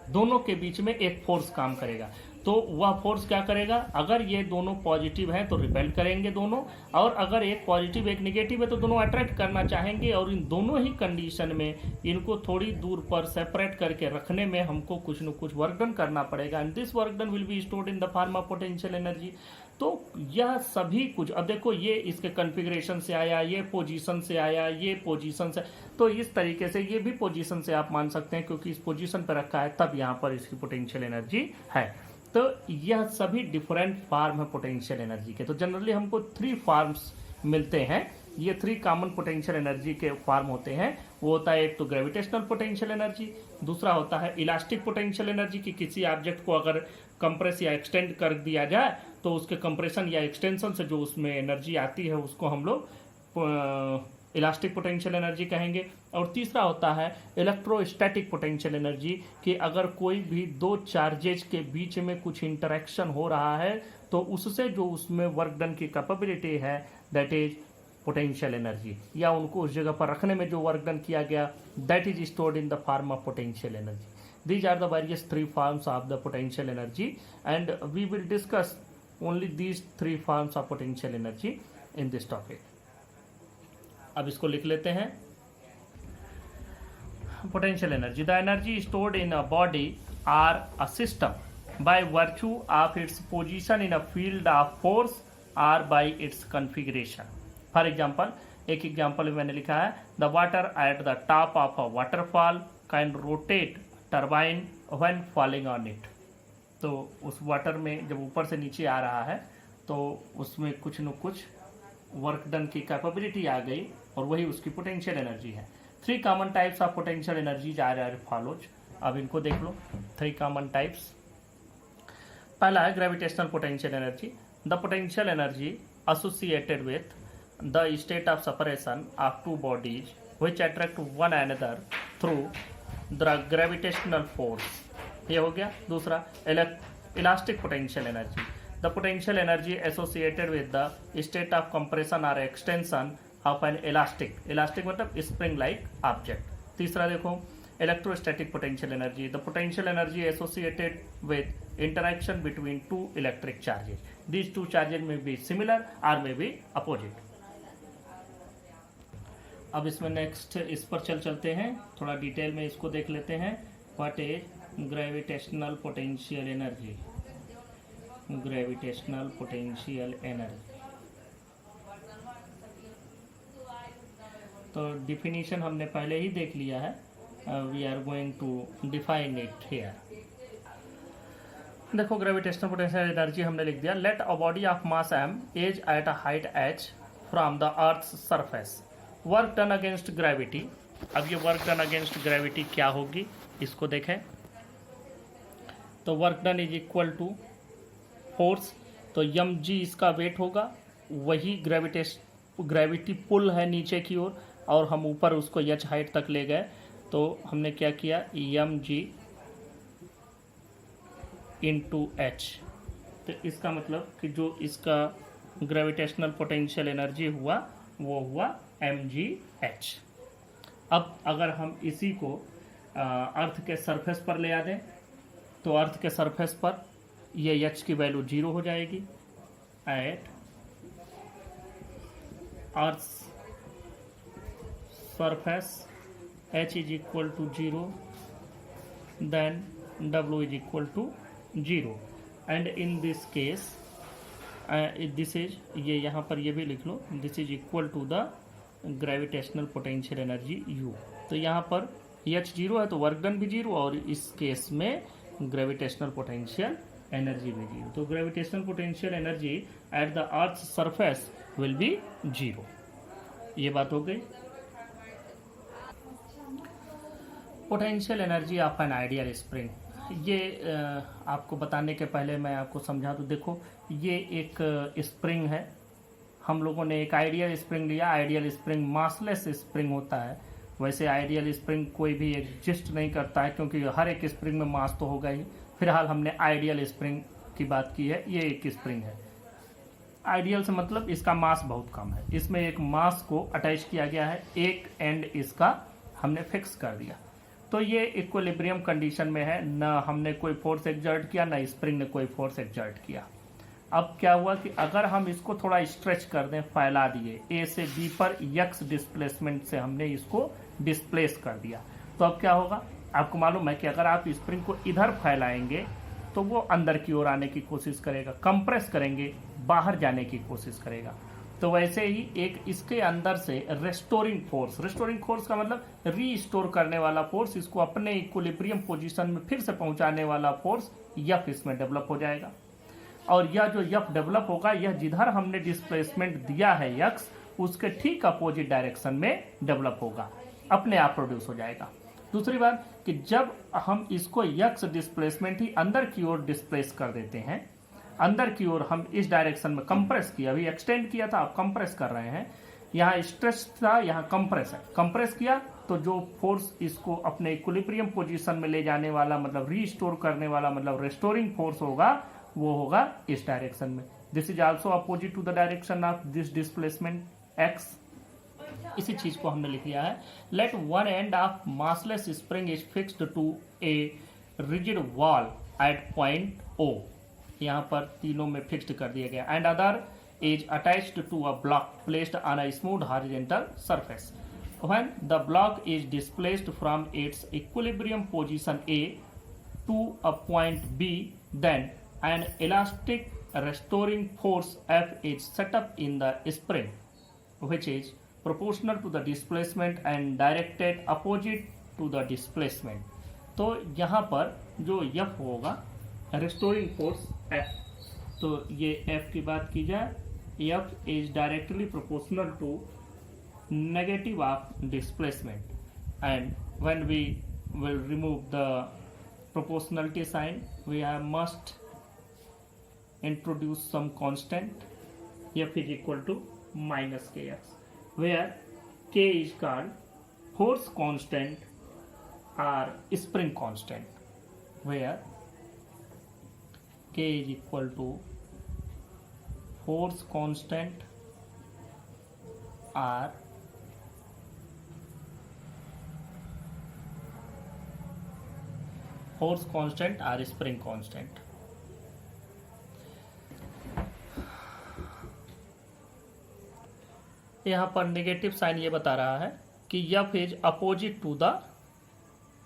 दोनों के बीच में एक फोर्स काम करेगा। तो वह फोर्स क्या करेगा, अगर ये दोनों पॉजिटिव हैं तो रिपेल करेंगे दोनों, और अगर एक पॉजिटिव एक निगेटिव है तो दोनों अट्रैक्ट करना चाहेंगे, और इन दोनों ही कंडीशन में इनको थोड़ी दूर पर सेपरेट करके रखने में हमको कुछ न कुछ वर्क डन करना पड़ेगा, and this work done will be stored in the form of potential energy. तो यह सभी कुछ, अब देखो ये इसके कॉन्फ़िगरेशन से आया, ये पोजीशन से आया, ये पोजीशन से, तो इस तरीके से ये भी पोजीशन से आप मान सकते हैं क्योंकि इस पोजीशन पर रखा है तब यहाँ पर इसकी पोटेंशियल एनर्जी है। तो यह सभी डिफरेंट फॉर्म है पोटेंशियल एनर्जी के। तो जनरली हमको 3 फॉर्म्स मिलते हैं, ये 3 कॉमन पोटेंशियल एनर्जी के फॉर्म होते हैं। वो होता है एक तो ग्रेविटेशनल पोटेंशियल एनर्जी, दूसरा होता है इलास्टिक पोटेंशियल एनर्जी कि किसी ऑब्जेक्ट को अगर कंप्रेस या एक्सटेंड कर दिया जाए तो उसके कंप्रेशन या एक्सटेंशन से जो उसमें एनर्जी आती है उसको हम लोग इलास्टिक पोटेंशियल एनर्जी कहेंगे। और तीसरा होता है इलेक्ट्रोस्टैटिक पोटेंशियल एनर्जी कि अगर कोई भी 2 चार्जेज के बीच में कुछ इंटरेक्शन हो रहा है तो उससे जो उसमें वर्क डन की कैपेबिलिटी है दैट इज पोटेंशियल एनर्जी, या उनको उस जगह पर रखने में जो वर्क डन किया गया that is stored in the form of potential energy. These are the various 3 forms of the potential energy and we will discuss only these 3 forms of potential energy in this topic. अब इसको लिख लेते हैं। Potential energy, the energy stored in a body or a system by virtue of its position in a field of force or by its configuration. For example, एक example मैंने लिखा है, the water at the top of a waterfall can rotate turbine when falling on it. तो उस water में जब ऊपर से नीचे आ रहा है तो उसमें कुछ न कुछ वर्क डन की कैपेबिलिटी आ गई और वही उसकी पोटेंशियल एनर्जी है। 3 common types of potential energies are follows. अब इनको देख लो, 3 कॉमन टाइप्स। पहला है gravitational potential energy, the potential energy associated with the state of separation of 2 bodies which attract one another through the gravitational force, ये हो गया। दूसरा elastic potential energy, the potential energy associated with the state of compression और extension of N elastic मतलब spring like object. तीसरा देखो electrostatic potential energy, the potential energy associated with interaction between 2 electric charges, these 2 charges में be similar और में be opposite. अब इसमें next इस पर चलते हैं, थोड़ा डिटेल में इसको देख लेते हैं। What is gravitational potential energy, gravitational potential energy. तो डिफिनीशन हमने पहले ही देख लिया है, we are going to define it here. देखो ग्रेविटेशनल पोटेंशियल एनर्जी हमने लिख दिया, let a body of mass m is at a height h from the earth surface, work done against gravity. अब ये वर्क डन अगेंस्ट ग्रेविटी क्या होगी इसको देखें। तो work done is equal to force, तो यम जी इसका वेट होगा, वही ग्रेविटी पुल है नीचे की ओर और हम ऊपर उसको एच हाइट तक ले गए। तो हमने क्या किया, यम जी इंटू एच। तो इसका मतलब कि जो इसका ग्रेविटेशनल पोटेंशियल एनर्जी हुआ वो हुआ mgh। अब अगर हम इसी को अर्थ के सरफेस पर ले आ दें तो अर्थ के सरफेस पर ये एच की वैल्यू 0 हो जाएगी at earth surface h is equal to 0, then w is equal to 0 and in this case this is, ये यहाँ पर ये भी लिख लो, this is equal to the gravitational potential energy u। तो यहाँ पर h 0 है तो वर्क डन भी 0 और इस केस में ग्रेविटेशनल पोटेंशियल एनर्जी भी 0। तो gravitational potential energy at the earth surface will be 0। ये बात हो गई। Potential energy of an ideal spring, ये आपको बताने के पहले मैं आपको समझा दूँ। देखो ये एक स्प्रिंग है, हम लोगों ने एक आइडियल स्प्रिंग लिया। आइडियल स्प्रिंग मासलेस स्प्रिंग होता है। वैसे आइडियल स्प्रिंग कोई भी एग्जिस्ट नहीं करता है क्योंकि हर एक स्प्रिंग में मास तो होगा ही। फिलहाल हमने आइडियल स्प्रिंग की बात की है। ये एक स्प्रिंग है। आइडियल से मतलब इसका मास बहुत कम है। इसमें एक मास को अटैच किया गया है, एक एंड इसका हमने फिक्स कर दिया। तो ये इक्विलिब्रियम कंडीशन में है, ना हमने कोई फोर्स एक्सर्ट किया, ना स्प्रिंग ने कोई फोर्स एक्सर्ट किया। अब क्या हुआ कि अगर हम इसको थोड़ा स्ट्रेच कर दें, फैला दिए, ए से बी पर यक्स डिस्प्लेसमेंट से हमने इसको डिस्प्लेस कर दिया, तो अब क्या होगा? आपको मालूम है कि अगर आप स्प्रिंग को इधर फैलाएंगे तो वो अंदर की ओर आने की कोशिश करेगा, कंप्रेस करेंगे, बाहर जाने की कोशिश करेगा। तो वैसे ही एक इसके अंदर से रेस्टोरिंग फोर्स का मतलब रीस्टोर करने वाला फोर्स, इसको अपने इक्विलिब्रियम पोजीशन में फिर से पहुंचाने वाला फोर्स यफ इसमें डेवलप हो जाएगा। और यह जो यफ डेवलप होगा, यह जिधर हमने डिस्प्लेसमेंट दिया है यक्स, उसके ठीक अपोजिट डायरेक्शन में डेवलप होगा, अपने आप प्रोड्यूस हो जाएगा। दूसरी बात कि जब हम इसको यक्स डिस्प्लेसमेंट ही अंदर की ओर डिस्प्लेस कर देते हैं, अंदर की ओर हम इस डायरेक्शन में कंप्रेस किया, अभी एक्सटेंड किया था, अब कंप्रेस कर रहे हैं, यहाँ स्ट्रेच था, यहाँ कंप्रेस है, कंप्रेस किया तो जो फोर्स इसको अपने इक्विलिब्रियम पोजीशन में ले जाने वाला, मतलब रीस्टोर करने वाला, मतलब रेस्टोरिंग फोर्स होगा, वो होगा इस डायरेक्शन में। This is also opposite to the direction of this displacement x. इसी चीज को हमने लिख लिया है। Let one end of massless spring is fixed to a rigid wall at point O, यहाँ पर तीनों में फिक्स्ड कर दिया गया, and other is attached to a block placed on a smooth horizontal surface. When the block is displaced from its equilibrium position A to a point B, then an elastic restoring force F is set up in the spring, which is proportional to the displacement and directed opposite to the displacement. तो यहाँ पर जो F होगा, restoring force F, तो ये F की बात की जाए, F is directly proportional to negative of displacement, and when we will remove the proportionality sign, we must introduce some constant. F is equal to minus kx, where k is called force constant or spring constant, where k is equal to force constant or spring constant. यहाँ पर negative sign ये बता रहा है कि F is opposite to the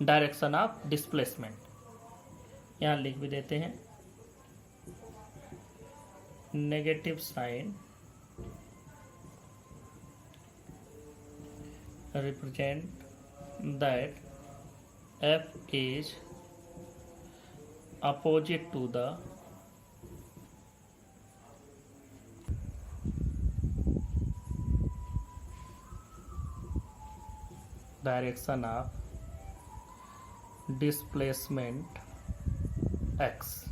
direction of displacement. यहाँ लिख भी देते हैं, negative sign represent that F is opposite to the direction of displacement x।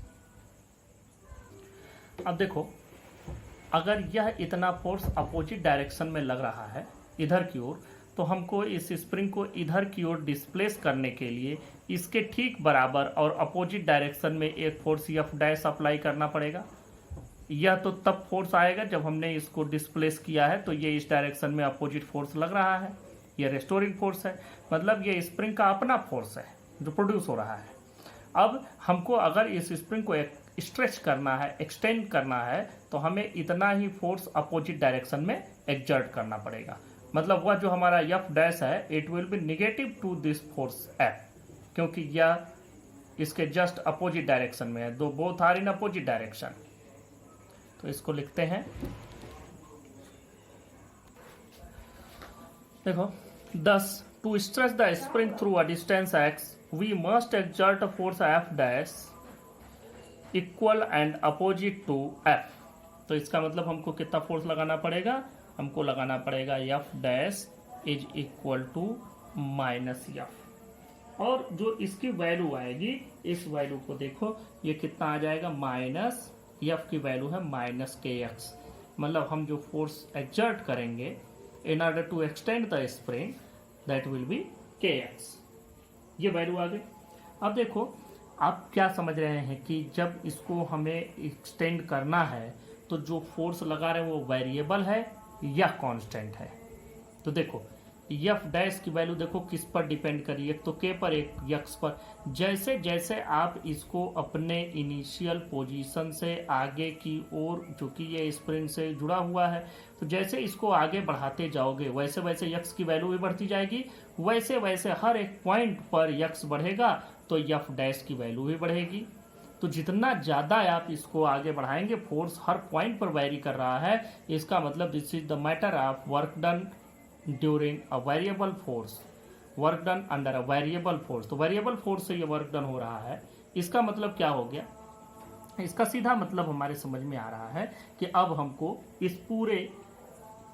अब देखो, अगर यह इतना फोर्स अपोजिट डायरेक्शन में लग रहा है इधर की ओर, तो हमको इस स्प्रिंग को इधर की ओर डिस्प्लेस करने के लिए इसके ठीक बराबर और अपोजिट डायरेक्शन में एक फोर्स F डैश अप्लाई करना पड़ेगा। यह तो तब फोर्स आएगा जब हमने इसको डिस्प्लेस किया है, तो ये इस डायरेक्शन में अपोजिट फोर्स लग रहा है, यह रेस्टोरिंग फोर्स है, मतलब ये स्प्रिंग का अपना फोर्स है जो प्रोड्यूस हो रहा है। अब हमको अगर इस स्प्रिंग को स्ट्रेच करना है, एक्सटेंड करना है, तो हमें इतना ही फोर्स अपोजिट डायरेक्शन में एक्सर्ट करना पड़ेगा। मतलब वह जो हमारा एफ डैश है it will be negative to this force F, क्योंकि यह इसके जस्ट अपोजिट डायरेक्शन में है, दो both are in opposite direction. तो इसको लिखते हैं, देखो, thus to stretch the spring through a distance x we must exert a force F dash equal and opposite to F. तो इसका मतलब हमको कितना फोर्स लगाना पड़ेगा, हमको लगाना पड़ेगा F dash is equal to minus F, और जो इसकी वैल्यू आएगी, इस वैल्यू को देखो, ये कितना आ जाएगा, माइनस एफ की वैल्यू है माइनस के एक्स। मतलब हम जो फोर्स एक्सर्ट करेंगे in order to extend the spring that will be k x, ये वैल्यू आ गई। अब देखो आप क्या समझ रहे हैं कि जब इसको हमें एक्सटेंड करना है तो जो फोर्स लगा रहे हैं वो वेरिएबल है या कांस्टेंट है। तो देखो एफ डैश की वैल्यू देखो किस पर डिपेंड करी, एक तो के पर, एक यक्स पर। जैसे जैसे आप इसको अपने इनिशियल पोजीशन से आगे की ओर, जो कि ये स्प्रिंग से जुड़ा हुआ है, तो जैसे इसको आगे बढ़ाते जाओगे वैसे वैसे यक्स की वैल्यू भी बढ़ती जाएगी, वैसे वैसे हर एक पॉइंट पर यक्स बढ़ेगा तो एफ डैश की वैल्यू भी बढ़ेगी। तो जितना ज़्यादा आप इसको आगे बढ़ाएंगे, फोर्स हर पॉइंट पर वैरी कर रहा है, इसका मतलब this is the matter of work done during a variable force, work done under a variable force. तो वेरिएबल फोर्स से ये वर्क डन हो रहा है। इसका मतलब क्या हो गया, इसका सीधा मतलब हमारे समझ में आ रहा है कि अब हमको इस पूरे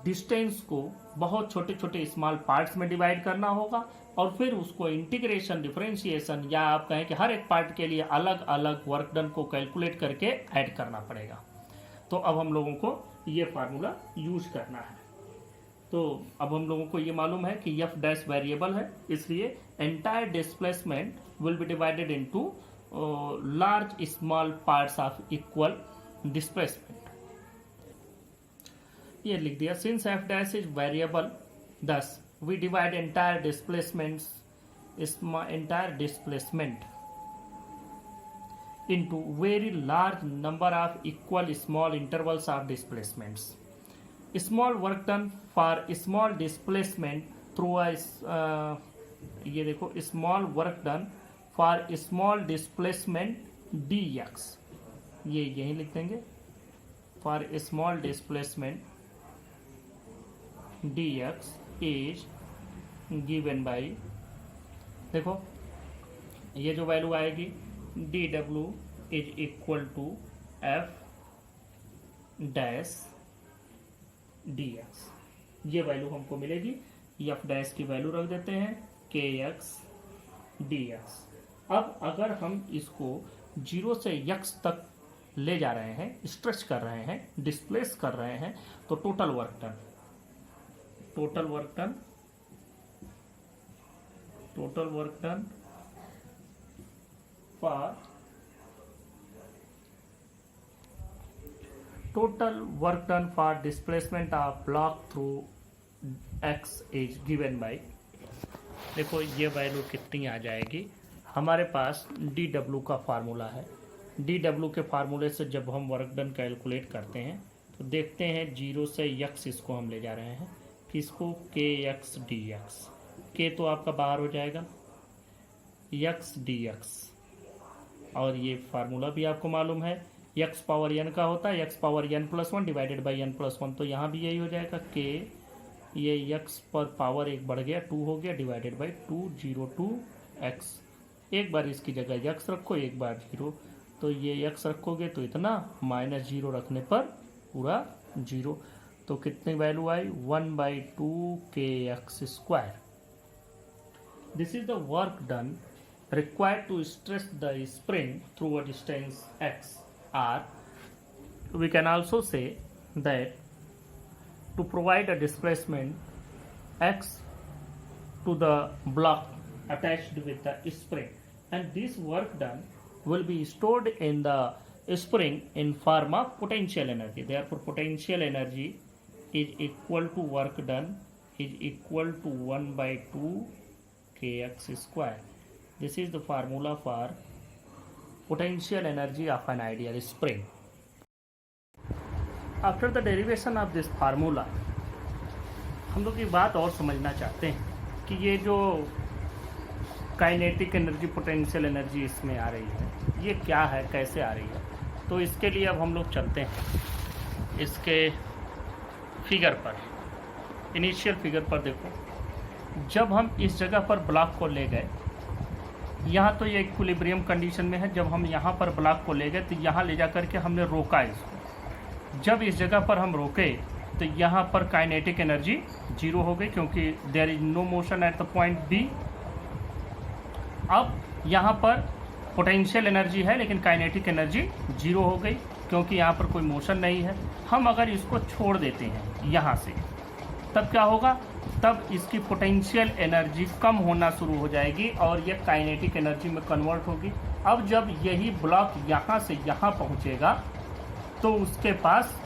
डिस्टेंस को बहुत छोटे छोटे स्मॉल पार्ट्स में डिवाइड करना होगा, और फिर उसको इंटीग्रेशन, डिफरेंशिएशन, या आप कहें कि हर एक पार्ट के लिए अलग अलग वर्क डन को कैलकुलेट करके ऐड करना पड़ेगा। तो अब हम लोगों को ये फार्मूला यूज करना है। तो अब हम लोगों को ये मालूम है कि एफ डैश वेरिएबल है, इसलिए entire displacement will be divided into large small parts of equal displacement. ये लिख दिया, since F dash is variable thus we divide entire displacement into very large number of equal small intervals of displacements. Small work done for small displacement through a ये देखो, small work done for small displacement dx, ये यही लिख देंगे, for small displacement dx is given by, देखो ये जो value आएगी dw is equal to F dash dx, ये वैल्यू हमको मिलेगी। एफ डैश की वैल्यू रख देते हैं के एक्स dx। अब अगर हम इसको 0 से x तक ले जा रहे हैं, स्ट्रेच कर रहे हैं, डिस्प्लेस कर रहे हैं, तो total work done for total work done for displacement of block through x is given by, देखो ये वैल्यू कितनी आ जाएगी, हमारे पास dw का फार्मूला है। dw के फार्मूले से जब हम वर्क डन कैलकुलेट करते हैं तो देखते हैं 0 से x इसको हम ले जा रहे हैं, किसको, के एक्स dx, के तो आपका बाहर हो जाएगा, x dx, और ये फार्मूला भी आपको मालूम है, x पावर n का होता है, x power n+1 divided by n+1, तो यहाँ भी यही हो जाएगा के, ये x पर पावर एक बढ़ गया, 2 हो गया, डिवाइडेड बाई 2, 0 to x। एक बार इसकी जगह x रखो, एक बार 0, तो ये x रखोगे तो इतना, -0 रखने पर पूरा 0, तो कितनी वैल्यू आई, 1/2 के x square. This is the work done required to stretch the spring through a distance x, or we can also say that to provide a displacement x to the block attached with the spring, and this work done will be stored in the spring in form of potential energy. Therefore potential energy is equal to work done is equal to 1/2 kx square. This is the formula for potential energy of an ideal spring. After the derivation of this formula, हम लोग एक बात और समझना चाहते हैं कि ये जो काइनेटिक एनर्जी, पोटेंशियल एनर्जी इसमें आ रही है, ये क्या है, कैसे आ रही है। तो इसके लिए अब हम लोग चलते हैं इसके फिगर पर, इनिशियल फिगर पर। देखो, जब हम इस जगह पर ब्लॉक को ले गए, यहाँ तो ये इक्विलिब्रियम कंडीशन में है, जब हम यहाँ पर ब्लॉक को ले गए तो यहाँ ले जा करके हमने रोका इसको। जब इस जगह पर हम रोके तो यहाँ पर काइनेटिक एनर्जी 0 हो गई, क्योंकि there is no motion at the point B. अब यहाँ पर पोटेंशियल एनर्जी है लेकिन काइनेटिक एनर्जी 0 हो गई, क्योंकि यहाँ पर कोई मोशन नहीं है। हम अगर इसको छोड़ देते हैं यहाँ से, तब क्या होगा, तब इसकी पोटेंशियल एनर्जी कम होना शुरू हो जाएगी और यह काइनेटिक एनर्जी में कन्वर्ट होगी। अब जब यही ब्लॉक यहाँ से यहाँ पहुँचेगा तो उसके पास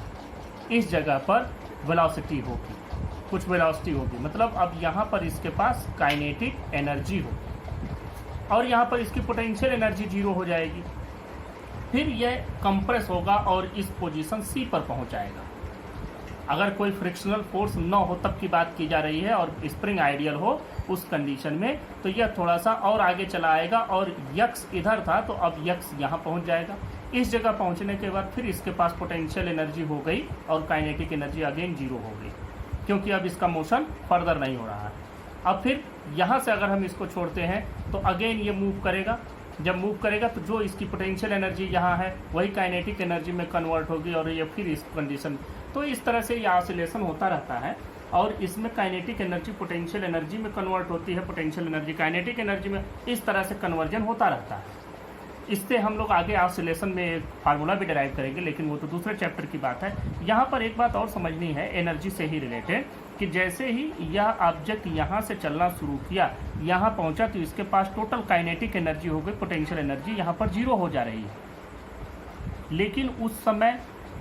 इस जगह पर वेलोसिटी होगी, कुछ वेलोसिटी होगी, मतलब अब यहाँ पर इसके पास काइनेटिक एनर्जी होगी और यहाँ पर इसकी पोटेंशियल एनर्जी 0 हो जाएगी। फिर यह कंप्रेस होगा और इस पोजीशन सी पर पहुँच जाएगा। अगर कोई फ्रिक्शनल फोर्स न हो तब की बात की जा रही है और स्प्रिंग आइडियल हो उस कंडीशन में, तो यह थोड़ा सा और आगे चला आएगा और यक्स इधर था तो अब यक्स यहाँ पहुँच जाएगा। इस जगह पहुँचने के बाद फिर इसके पास पोटेंशियल एनर्जी हो गई और काइनेटिक एनर्जी अगेन 0 हो गई, क्योंकि अब इसका मोशन फर्दर नहीं हो रहा है। अब फिर यहाँ से अगर हम इसको छोड़ते हैं तो अगेन ये मूव करेगा। जब मूव करेगा तो जो इसकी पोटेंशियल एनर्जी यहाँ है वही काइनेटिक एनर्जी में कन्वर्ट होगी और ये फिर इस कंडीशन। तो इस तरह से ये ऑसिलेशन होता रहता है और इसमें काइनेटिक एनर्जी पोटेंशियल एनर्जी में कन्वर्ट होती है, पोटेंशियल एनर्जी काइनेटिक एनर्जी में, इस तरह से कन्वर्जन होता रहता है। इससे हम लोग आगे ऑसिलेशन में एक फार्मूला भी डिराइव करेंगे, लेकिन वो तो दूसरे चैप्टर की बात है। यहाँ पर एक बात और समझनी है एनर्जी से ही रिलेटेड, कि जैसे ही यह ऑब्जेक्ट यहाँ से चलना शुरू किया, यहाँ पहुँचा तो इसके पास टोटल काइनेटिक एनर्जी हो गई, पोटेंशियल एनर्जी यहाँ पर 0 हो जा रही है। लेकिन उस समय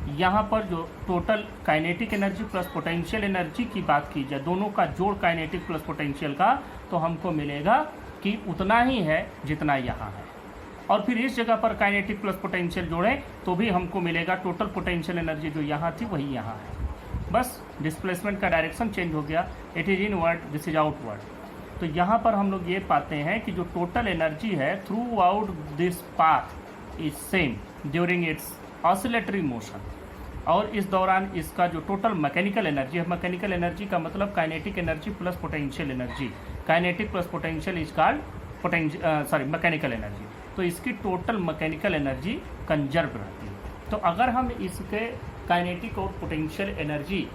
यहाँ पर जो total kinetic energy plus potential energy की बात की जाए, दोनों का जोड़ काइनेटिक प्लस पोटेंशियल का, तो हमको मिलेगा कि उतना ही है जितना यहाँ है। और फिर इस जगह पर काइनेटिक प्लस पोटेंशियल जोड़ें तो भी हमको मिलेगा टोटल पोटेंशियल एनर्जी जो यहाँ थी वही यहाँ है। बस डिस्प्लेसमेंट का डायरेक्शन चेंज हो गया, it is inward, this is outward. तो यहाँ पर हम लोग ये पाते हैं कि जो टोटल एनर्जी है through out this path is same during its oscillatory motion, और इस दौरान इसका जो टोटल मैकेनिकल एनर्जी है, मैकेनिकल एनर्जी का मतलब kinetic energy plus potential energy, kinetic plus potential is called mechanical energy. तो इसकी टोटल मैकेनिकल एनर्जी कंजर्व रहती है। तो अगर हम इसके काइनेटिक और पोटेंशियल एनर्जी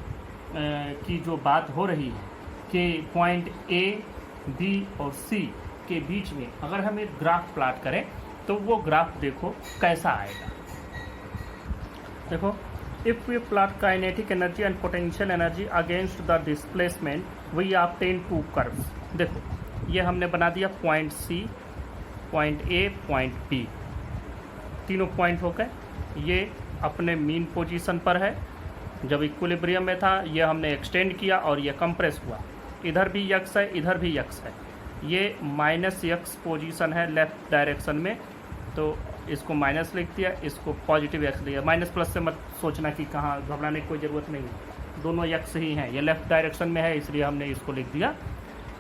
की जो बात हो रही है कि पॉइंट ए, बी और सी के बीच में अगर हम एक ग्राफ प्लॉट करें तो वो ग्राफ देखो कैसा आएगा। देखो, if we plot kinetic energy and potential energy against the displacement we obtain 2 curves. देखो, ये हमने बना दिया point C, point A, point B, तीनों पॉइंट हो गए। ये अपने मीन पोजीशन पर है, जब इक्विलिब्रियम में था ये हमने एक्सटेंड किया और ये कंप्रेस हुआ। इधर भी यक्स है, इधर भी यक्स है। ये माइनस यक्स पोजीशन है लेफ्ट डायरेक्शन में, तो इसको माइनस लिख दिया, इसको पॉजिटिव एक्स लिया। माइनस प्लस से मत सोचना कि कहाँ, घबराने की कोई ज़रूरत नहीं है, दोनों यक्स ही हैं। ये लेफ्ट डायरेक्शन में है इसलिए हमने इसको लिख दिया।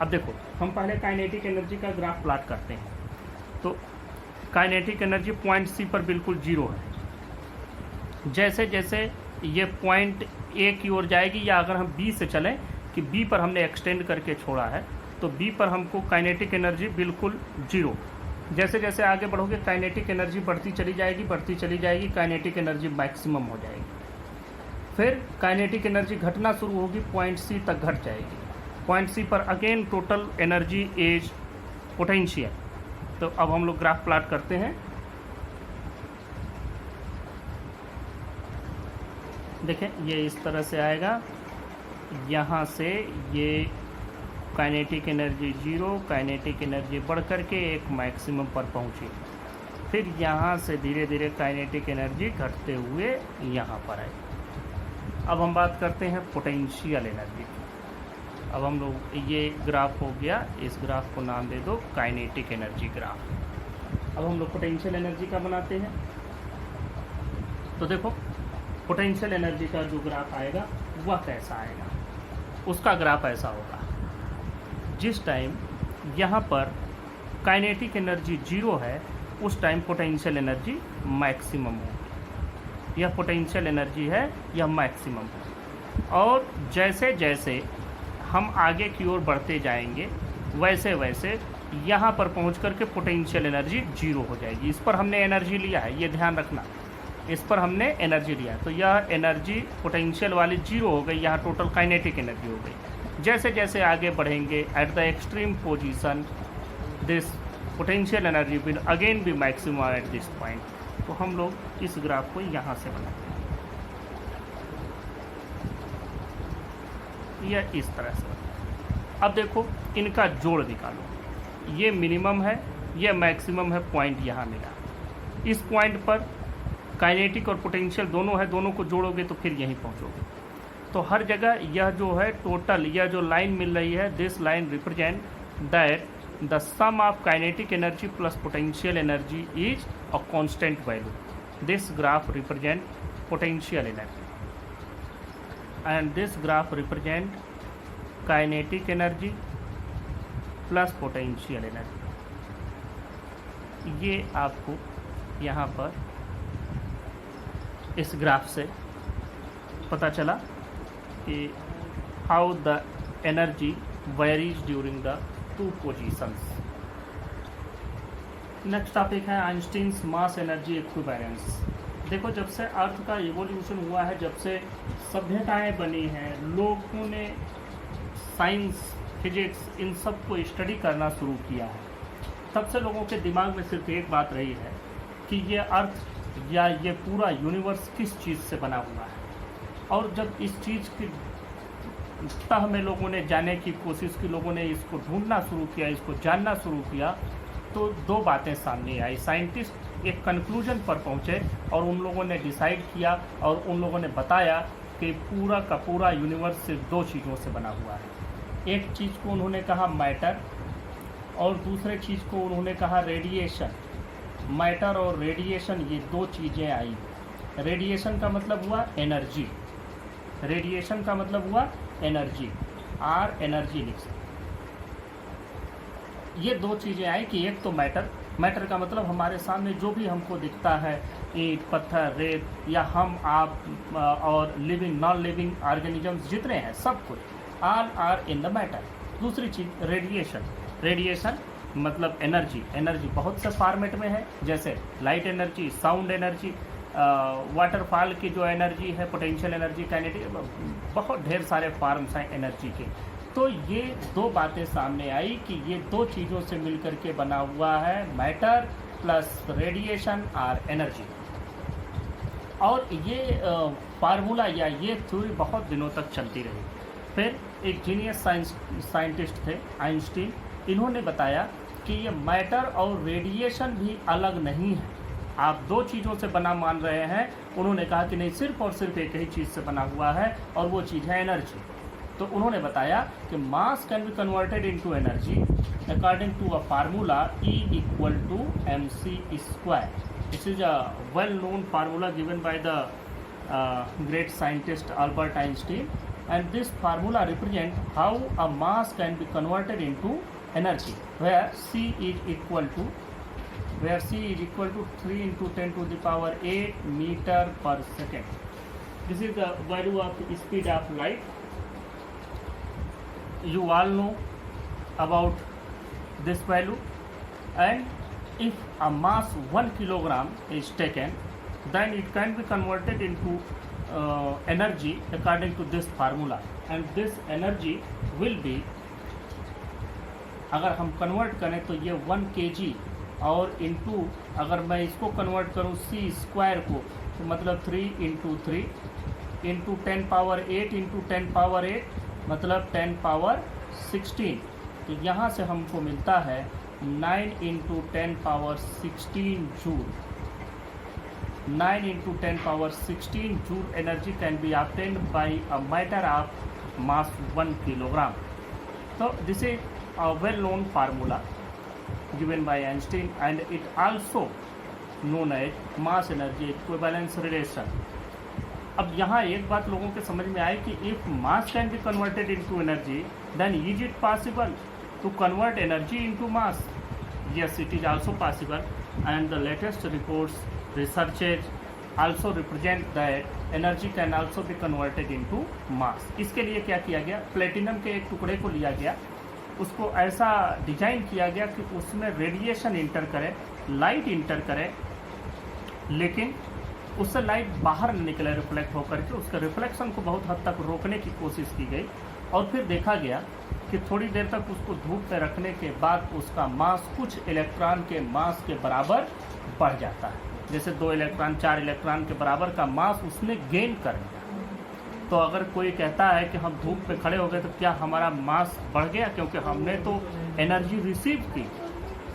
अब देखो, हम पहले काइनेटिक एनर्जी का ग्राफ प्लॉट करते हैं। तो काइनेटिक एनर्जी पॉइंट सी पर बिल्कुल 0 है। जैसे जैसे ये पॉइंट ए की ओर जाएगी, या अगर हम बी से चलें कि बी पर हमने एक्सटेंड करके छोड़ा है, तो बी पर हमको काइनेटिक एनर्जी बिल्कुल 0। जैसे जैसे आगे बढ़ोगे काइनेटिक एनर्जी बढ़ती चली जाएगी, बढ़ती चली जाएगी, काइनेटिक एनर्जी मैक्सिमम हो जाएगी। फिर काइनेटिक एनर्जी घटना शुरू होगी, पॉइंट सी तक घट जाएगी। पॉइंट सी पर again total energy is potential. तो अब हम लोग ग्राफ प्लॉट करते हैं। देखें, ये इस तरह से आएगा, यहाँ से ये काइनेटिक एनर्जी 0, काइनेटिक एनर्जी बढ़ करके एक मैक्सिमम पर पहुँची। फिर यहाँ से धीरे धीरे काइनेटिक एनर्जी घटते हुए यहाँ पर आई। अब हम बात करते हैं पोटेंशियल एनर्जी की। अब हम लोग, ये ग्राफ हो गया, इस ग्राफ को नाम दे दो काइनेटिक एनर्जी ग्राफ। अब हम लोग पोटेंशियल एनर्जी का बनाते हैं। तो देखो पोटेंशियल एनर्जी का जो ग्राफ आएगा वह कैसा आएगा, उसका ग्राफ ऐसा होगा। जिस टाइम यहाँ पर काइनेटिक एनर्जी 0 है उस टाइम पोटेंशियल एनर्जी मैक्सिमम होगी। यह पोटेंशियल एनर्जी है, यह मैक्सिमम है। और जैसे जैसे हम आगे की ओर बढ़ते जाएंगे वैसे वैसे यहाँ पर पहुँच कर के पोटेंशियल एनर्जी 0 हो जाएगी। इस पर हमने एनर्जी लिया है, ये ध्यान रखना, इस पर हमने एनर्जी लिया है। तो यह एनर्जी पोटेंशियल वाली 0 हो गई, यहाँ टोटल काइनेटिक एनर्जी हो गई। जैसे जैसे आगे बढ़ेंगे at the extreme position this potential energy will again be maximum at this point. तो हम लोग इस ग्राफ को यहाँ से बनाते हैं, यह इस तरह से। अब देखो इनका जोड़ निकालो, ये मिनिमम है, ये मैक्सिमम है, पॉइंट यहाँ मिला। इस पॉइंट पर काइनेटिक और पोटेंशियल दोनों है, दोनों को जोड़ोगे तो फिर यहीं पहुँचोगे। तो हर जगह यह जो है टोटल, यह जो लाइन मिल रही है, this line represent that the sum of kinetic energy plus potential energy is a constant value. This graph represent potential energy and this graph represent kinetic energy plus potential energy. ये आपको यहाँ पर इस graph से पता चला कि how the energy varies during the two positions. Next topic है आइंस्टीन्स मास एनर्जी इक्विवेलेंस। देखो जब से अर्थ का इवोल्यूशन हुआ है, जब से सभ्यताएं बनी हैं, लोगों ने साइंस फिजिक्स इन सब को स्टडी करना शुरू किया है, तब से लोगों के दिमाग में सिर्फ एक बात रही है कि ये अर्थ या ये पूरा यूनिवर्स किस चीज़ से बना हुआ है। और जब इस चीज़ की तह में लोगों ने जाने की कोशिश की, लोगों ने इसको ढूंढना शुरू किया, इसको जानना शुरू किया, तो दो बातें सामने आई। साइंटिस्ट एक कंक्लूजन पर पहुँचे और उन लोगों ने डिसाइड किया और उन लोगों ने बताया कि पूरा का पूरा यूनिवर्स सिर्फ दो चीज़ों से बना हुआ है। एक चीज़ को उन्होंने कहा मैटर और दूसरे चीज़ को उन्होंने कहा रेडिएशन। मैटर और रेडिएशन ये दो चीज़ें आई। रेडिएशन का मतलब हुआ एनर्जी, रेडिएशन का मतलब हुआ एनर्जी, आर एनर्जी लिख सकते। ये दो चीज़ें आई कि एक तो मैटर, मैटर का मतलब हमारे सामने जो भी हमको दिखता है, ईंट पत्थर रेत या हम आप और लिविंग नॉन लिविंग ऑर्गेनिजम्स जितने हैं सब कुछ all are in the matter. दूसरी चीज़ रेडिएशन, रेडिएशन मतलब एनर्जी। एनर्जी बहुत से फॉर्मेट में है, जैसे light energy, sound energy, waterfall की जो एनर्जी है, पोटेंशियल एनर्जी, काइनेटिक, बहुत ढेर सारे फॉर्म्स हैं एनर्जी के। तो ये दो बातें सामने आई कि ये दो चीज़ों से मिलकर के बना हुआ है मैटर प्लस रेडिएशन और एनर्जी। और ये फार्मूला या ये थ्योरी बहुत दिनों तक चलती रही। फिर एक जीनियस साइंटिस्ट थे आइंस्टीन, इन्होंने बताया कि ये मैटर और रेडिएशन भी अलग नहीं है, आप दो चीज़ों से बना मान रहे हैं। उन्होंने कहा कि नहीं, सिर्फ और सिर्फ एक ही चीज़ से बना हुआ है और वो चीज़ है एनर्जी। तो उन्होंने बताया कि mass can be converted into energy according to a formula E = mc²। This is a well known formula given by the great scientist Albert Einstein, and this formula represent how a mass can be converted into energy, where C is equal to 3 × 10⁸ meter per second. This is the value of the speed of light. You all know about this value, and if a mass 1 kilogram is taken, then it can be converted into energy according to this formula, and this energy will be, अगर हम convert करें तो ये 1 kg और into अगर मैं इसको convert करूँ c² को, तो मतलब 3 × 3 इंटू 10⁸ इंटू 10⁸ मतलब 10⁻16। तो यहाँ से हमको मिलता है 9 × 10⁻16 joule. 9 × 10⁻16 joule energy can be obtained by a matter of mass 1 kilogram. So this is a well known formula, given by Einstein, and it also known as mass energy equivalence relation. अब यहाँ एक बात लोगों के समझ में आई कि if mass can be converted into energy, then is it possible to convert energy into mass? Yes, it is also possible, and the latest reports, researches also represent that energy can also be converted into mass. इसके लिए क्या किया गया, platinum के एक टुकड़े को लिया गया, उसको ऐसा डिजाइन किया गया कि उसमें रेडिएशन इंटर करे, लाइट इंटर करे, लेकिन उससे लाइट बाहर न निकले रिफ्लेक्ट होकर के, उसके रिफ्लेक्शन को बहुत हद तक रोकने की कोशिश की गई। और फिर देखा गया कि थोड़ी देर तक उसको धूप पे रखने के बाद उसका मास कुछ इलेक्ट्रॉन के मास के बराबर बढ़ जाता है। जैसे 2 इलेक्ट्रॉन 4 इलेक्ट्रॉन के बराबर का मास उसने गेन कर लिया। तो अगर कोई कहता है कि हम धूप पे खड़े हो गए तो क्या हमारा मास बढ़ गया क्योंकि हमने तो एनर्जी रिसीव की?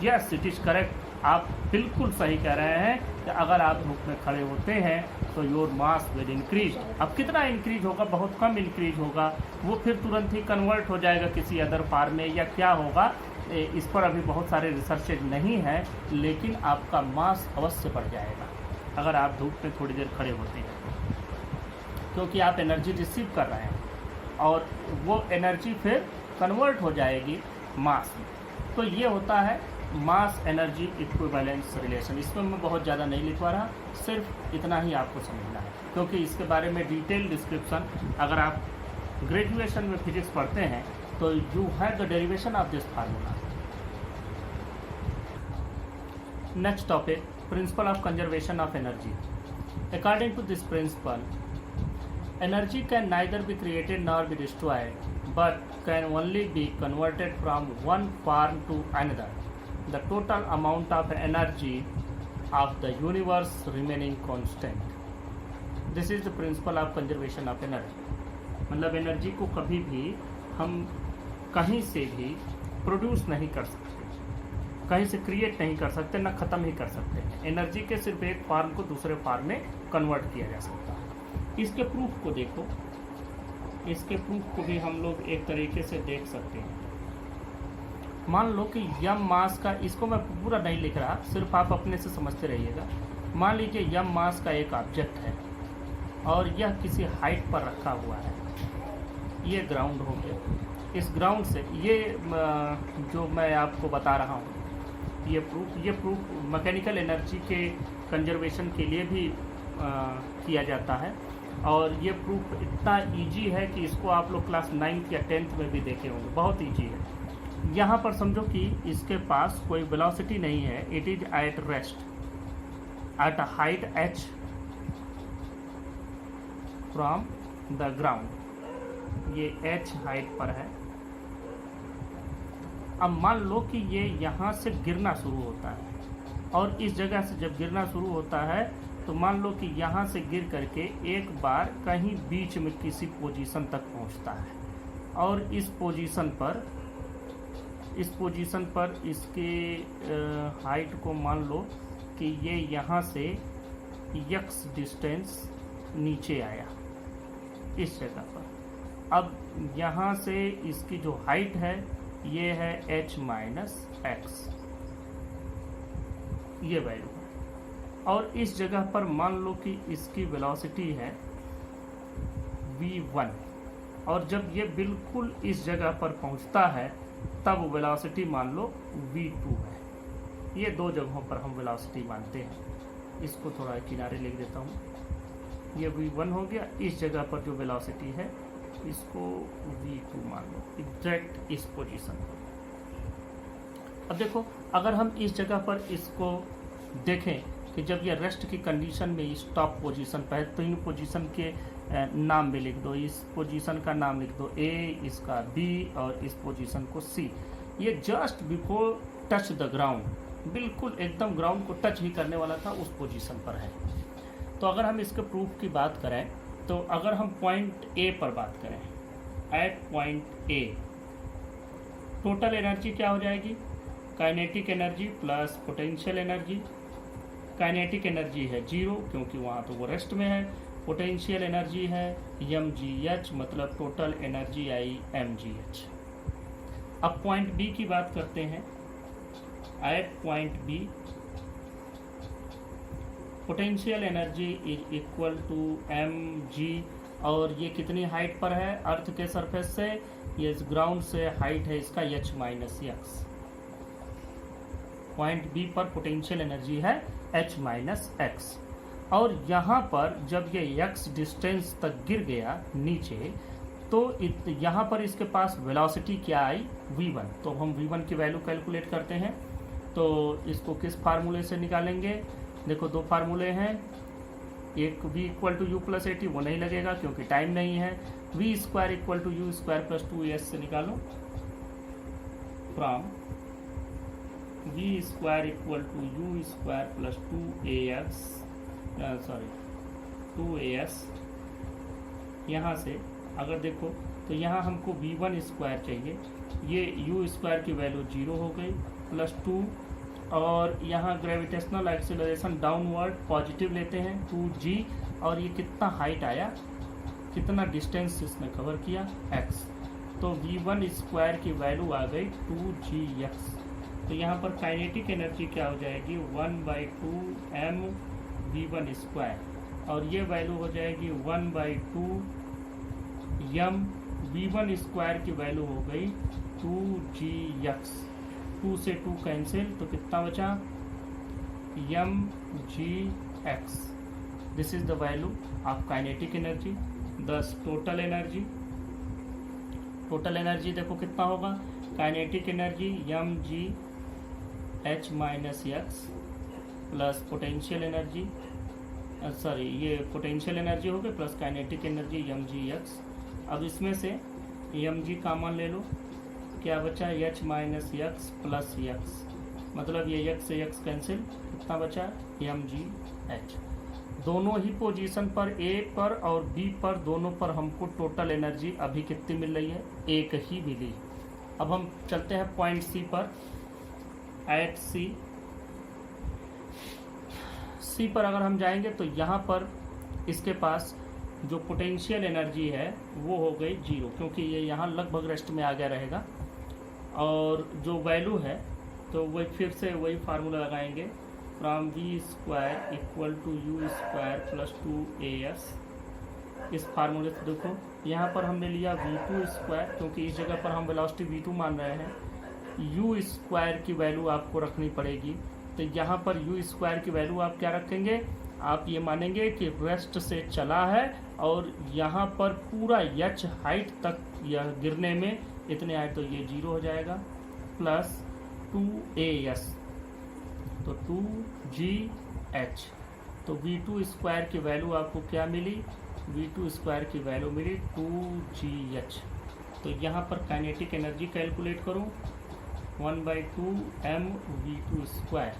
Yes, it is correct. आप बिल्कुल सही कह रहे हैं कि अगर आप धूप में खड़े होते हैं तो योर मास विल इंक्रीज। अब कितना इंक्रीज होगा? बहुत कम इंक्रीज होगा, वो फिर तुरंत ही कन्वर्ट हो जाएगा किसी अदर फॉर्म में, या क्या होगा इस पर अभी बहुत सारे रिसर्चेज नहीं है, लेकिन आपका मास अवश्य बढ़ जाएगा अगर आप धूप में थोड़ी देर खड़े होते हैं, क्योंकि आप एनर्जी रिसीव कर रहे हैं और वो एनर्जी फिर कन्वर्ट हो जाएगी मास में। तो ये होता है मास एनर्जी इक्विवेलेंस रिलेशन। इसमें मैं बहुत ज़्यादा नहीं लिखवा रहा, सिर्फ इतना ही आपको समझना है, क्योंकि इसके बारे में डिटेल डिस्क्रिप्शन अगर आप ग्रेजुएशन में फिजिक्स पढ़ते हैं तो you have the derivation of this formula. Next topic, principle of conservation of energy. According to this principle, energy can neither be created nor be destroyed, but can only be converted from one form to another, the total amount of energy of the universe remaining constant. This is the principle of conservation of energy. मतलब energy को कभी भी हम कहीं से भी produce नहीं कर सकते, कहीं से क्रिएट नहीं कर सकते, ना ख़त्म ही कर सकते। एनर्जी के सिर्फ एक फॉर्म को दूसरे फॉर्म में कन्वर्ट किया जा सकता है। इसके प्रूफ को देखो, इसके प्रूफ को भी हम लोग एक तरीके से देख सकते हैं। मान लो कि यम मास का, इसको मैं पूरा नहीं लिख रहा, सिर्फ आप अपने से समझते रहिएगा। मान लीजिए यम मास का एक ऑब्जेक्ट है और यह किसी हाइट पर रखा हुआ है। ये ग्राउंड हो गया। इस ग्राउंड से ये जो मैं आपको बता रहा हूँ, ये प्रूफ मैकेनिकल एनर्जी के कंजर्वेशन के लिए भी किया जाता है। और ये प्रूफ इतना इजी है कि इसको आप लोग क्लास 9th या 10th में भी देखे होंगे, बहुत इजी है। यहाँ पर समझो कि इसके पास कोई वेलोसिटी नहीं है, it is at rest at a height h from the ground. ये h हाइट पर है। अब मान लो कि ये यहाँ से गिरना शुरू होता है और इस जगह से जब गिरना शुरू होता है तो मान लो कि यहाँ से गिर करके एक बार कहीं बीच में किसी पोजीशन तक पहुँचता है और इस पोजीशन पर इसके हाइट को मान लो कि ये यहाँ से x डिस्टेंस नीचे आया इस जगह पर। अब यहाँ से इसकी जो हाइट है ये है h माइनस एक्स, ये वैल्यू है। और इस जगह पर मान लो कि इसकी वेलोसिटी है v1 और जब ये बिल्कुल इस जगह पर पहुंचता है तब वेलोसिटी मान लो v2 है। ये दो जगहों पर हम वेलोसिटी मानते हैं। इसको थोड़ा किनारे लिख देता हूँ। ये v1 हो गया, इस जगह पर जो वेलोसिटी है इसको v2 मान लो, एग्जैक्ट इस पोजीशन पर। अब देखो, अगर हम इस जगह पर इसको देखें कि जब ये रेस्ट की कंडीशन में इस टॉप पोजीशन पर है, तो इन पोजीशन के नाम भी लिख दो। इस पोजीशन का नाम लिख दो A, इसका B और इस पोजीशन को C। ये just before touch the ground, बिल्कुल एकदम ग्राउंड को टच ही करने वाला था, उस पोजीशन पर है। तो अगर हम इसके प्रूफ की बात करें तो अगर हम पॉइंट A पर बात करें, at point A total energy क्या हो जाएगी? Kinetic energy plus potential energy. Kinetic energy है 0 क्योंकि वहाँ तो वो रेस्ट में है। पोटेंशियल एनर्जी है mgh, मतलब टोटल एनर्जी आई mgh। अब पॉइंट बी की बात करते हैं। At point B potential energy is equal to m g, और ये कितनी हाइट पर है अर्थ के सरफेस से, ये ग्राउंड से हाइट है इसका h minus x. Point B पर पोटेंशियल एनर्जी है h माइनस एक्स, और यहाँ पर जब ये x डिस्टेंस तक गिर गया नीचे तो यहाँ पर इसके पास वेलोसिटी क्या आई v1। तो हम v1 की वैल्यू कैलकुलेट करते हैं, तो इसको किस फार्मूले से निकालेंगे। देखो दो फार्मूले हैं, एक v equal to u plus a t, वो नहीं लगेगा क्योंकि टाइम नहीं है। v square equal to u square plus 2as से निकालो, from v square equal to u square plus 2as। यहाँ से अगर देखो तो यहाँ हमको v1 स्क्वायर चाहिए, ये u स्क्वायर की वैल्यू 0 हो गई, प्लस 2, और यहाँ ग्रेविटेशनल एक्सेलरेशन डाउनवर्ड पॉजिटिव लेते हैं 2g, और ये कितना हाइट आया, कितना डिस्टेंस इसने कवर किया x, तो v1 स्क्वायर की वैल्यू आ गई 2gx। तो यहाँ पर काइनेटिक एनर्जी क्या हो जाएगी 1/2 mv1 स्क्वायर, और ये वैल्यू हो जाएगी 1/2 m v1 स्क्वायर की वैल्यू हो गई 2gx। 2 से 2 कैंसिल, तो कितना बचा mgx। This is the value of kinetic energy. दस टोटल एनर्जी देखो कितना होगा, kinetic energy mgh minus x plus potential energy, sorry ये पोटेंशियल एनर्जी हो गई प्लस काइनेटिक एनर्जी mgx। अब इसमें से mg कॉमन ले लो, क्या बचा h minus x plus x, मतलब ये x से x कैंसिल, कितना बचा mgh। दोनों ही पोजीशन पर A पर और B पर, दोनों पर हमको टोटल एनर्जी अभी कितनी मिल रही है, एक ही मिली। अब हम चलते हैं पॉइंट C पर, एट C पर अगर हम जाएंगे तो यहाँ पर इसके पास जो पोटेंशियल एनर्जी है वो हो गई 0, क्योंकि ये यहाँ लगभग रेस्ट में आ गया रहेगा, और जो वैल्यू है तो वही फिर से वही फार्मूला लगाएंगे, from v square equal to u square plus 2as। इस फार्मूले से देखो यहाँ पर हमने लिया v2 स्क्वायर, क्योंकि इस जगह पर हम वेलोसिटी v2 मान रहे हैं, u स्क्वायर की वैल्यू आपको रखनी पड़ेगी। तो यहाँ पर u स्क्वायर की वैल्यू आप क्या रखेंगे, आप ये मानेंगे कि रेस्ट से चला है और यहाँ पर पूरा h हाइट तक यह गिरने में इतने आए, तो ये 0 हो जाएगा, प्लस 2as, तो 2gh। तो v2 स्क्वायर की वैल्यू आपको क्या मिली, v2 स्क्वायर की वैल्यू मिली 2gh। तो यहाँ पर काइनेटिक एनर्जी कैलकुलेट करो, 1/2 mv2 स्क्वायर,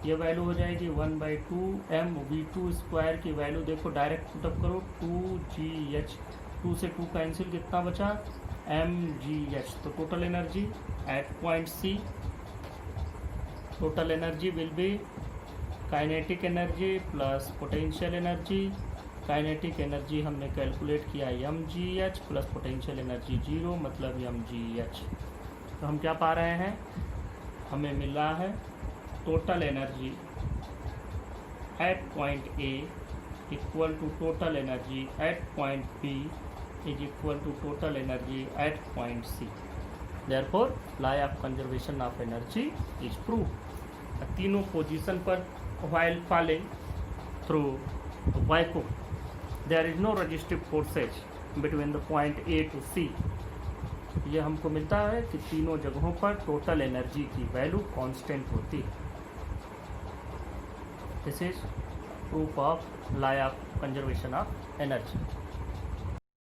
ये वैल्यू हो जाएगी 1/2 mv2 स्क्वायर की वैल्यू देखो डायरेक्ट पुटअप करो 2gh, 2 से 2 कैंसिल, कितना बचा mgh। तो total energy at point C, total energy will be kinetic energy plus potential energy. Kinetic energy हमने कैलकुलेट किया mgh प्लस पोटेंशियल एनर्जी 0, मतलब mgh। तो हम क्या पा रहे हैं, हमें मिल रहा है total energy at point A equal to total energy at point B is equal to total energy at point C। Therefore law of conservation of energy is prove. तीनों पोजीशन पर while falling through vacuum there is no resistive forces between the point A to C। ये हमको मिलता है कि तीनों जगहों पर टोटल एनर्जी की वैल्यू कांस्टेंट होती है। This is proof of law of conservation of energy.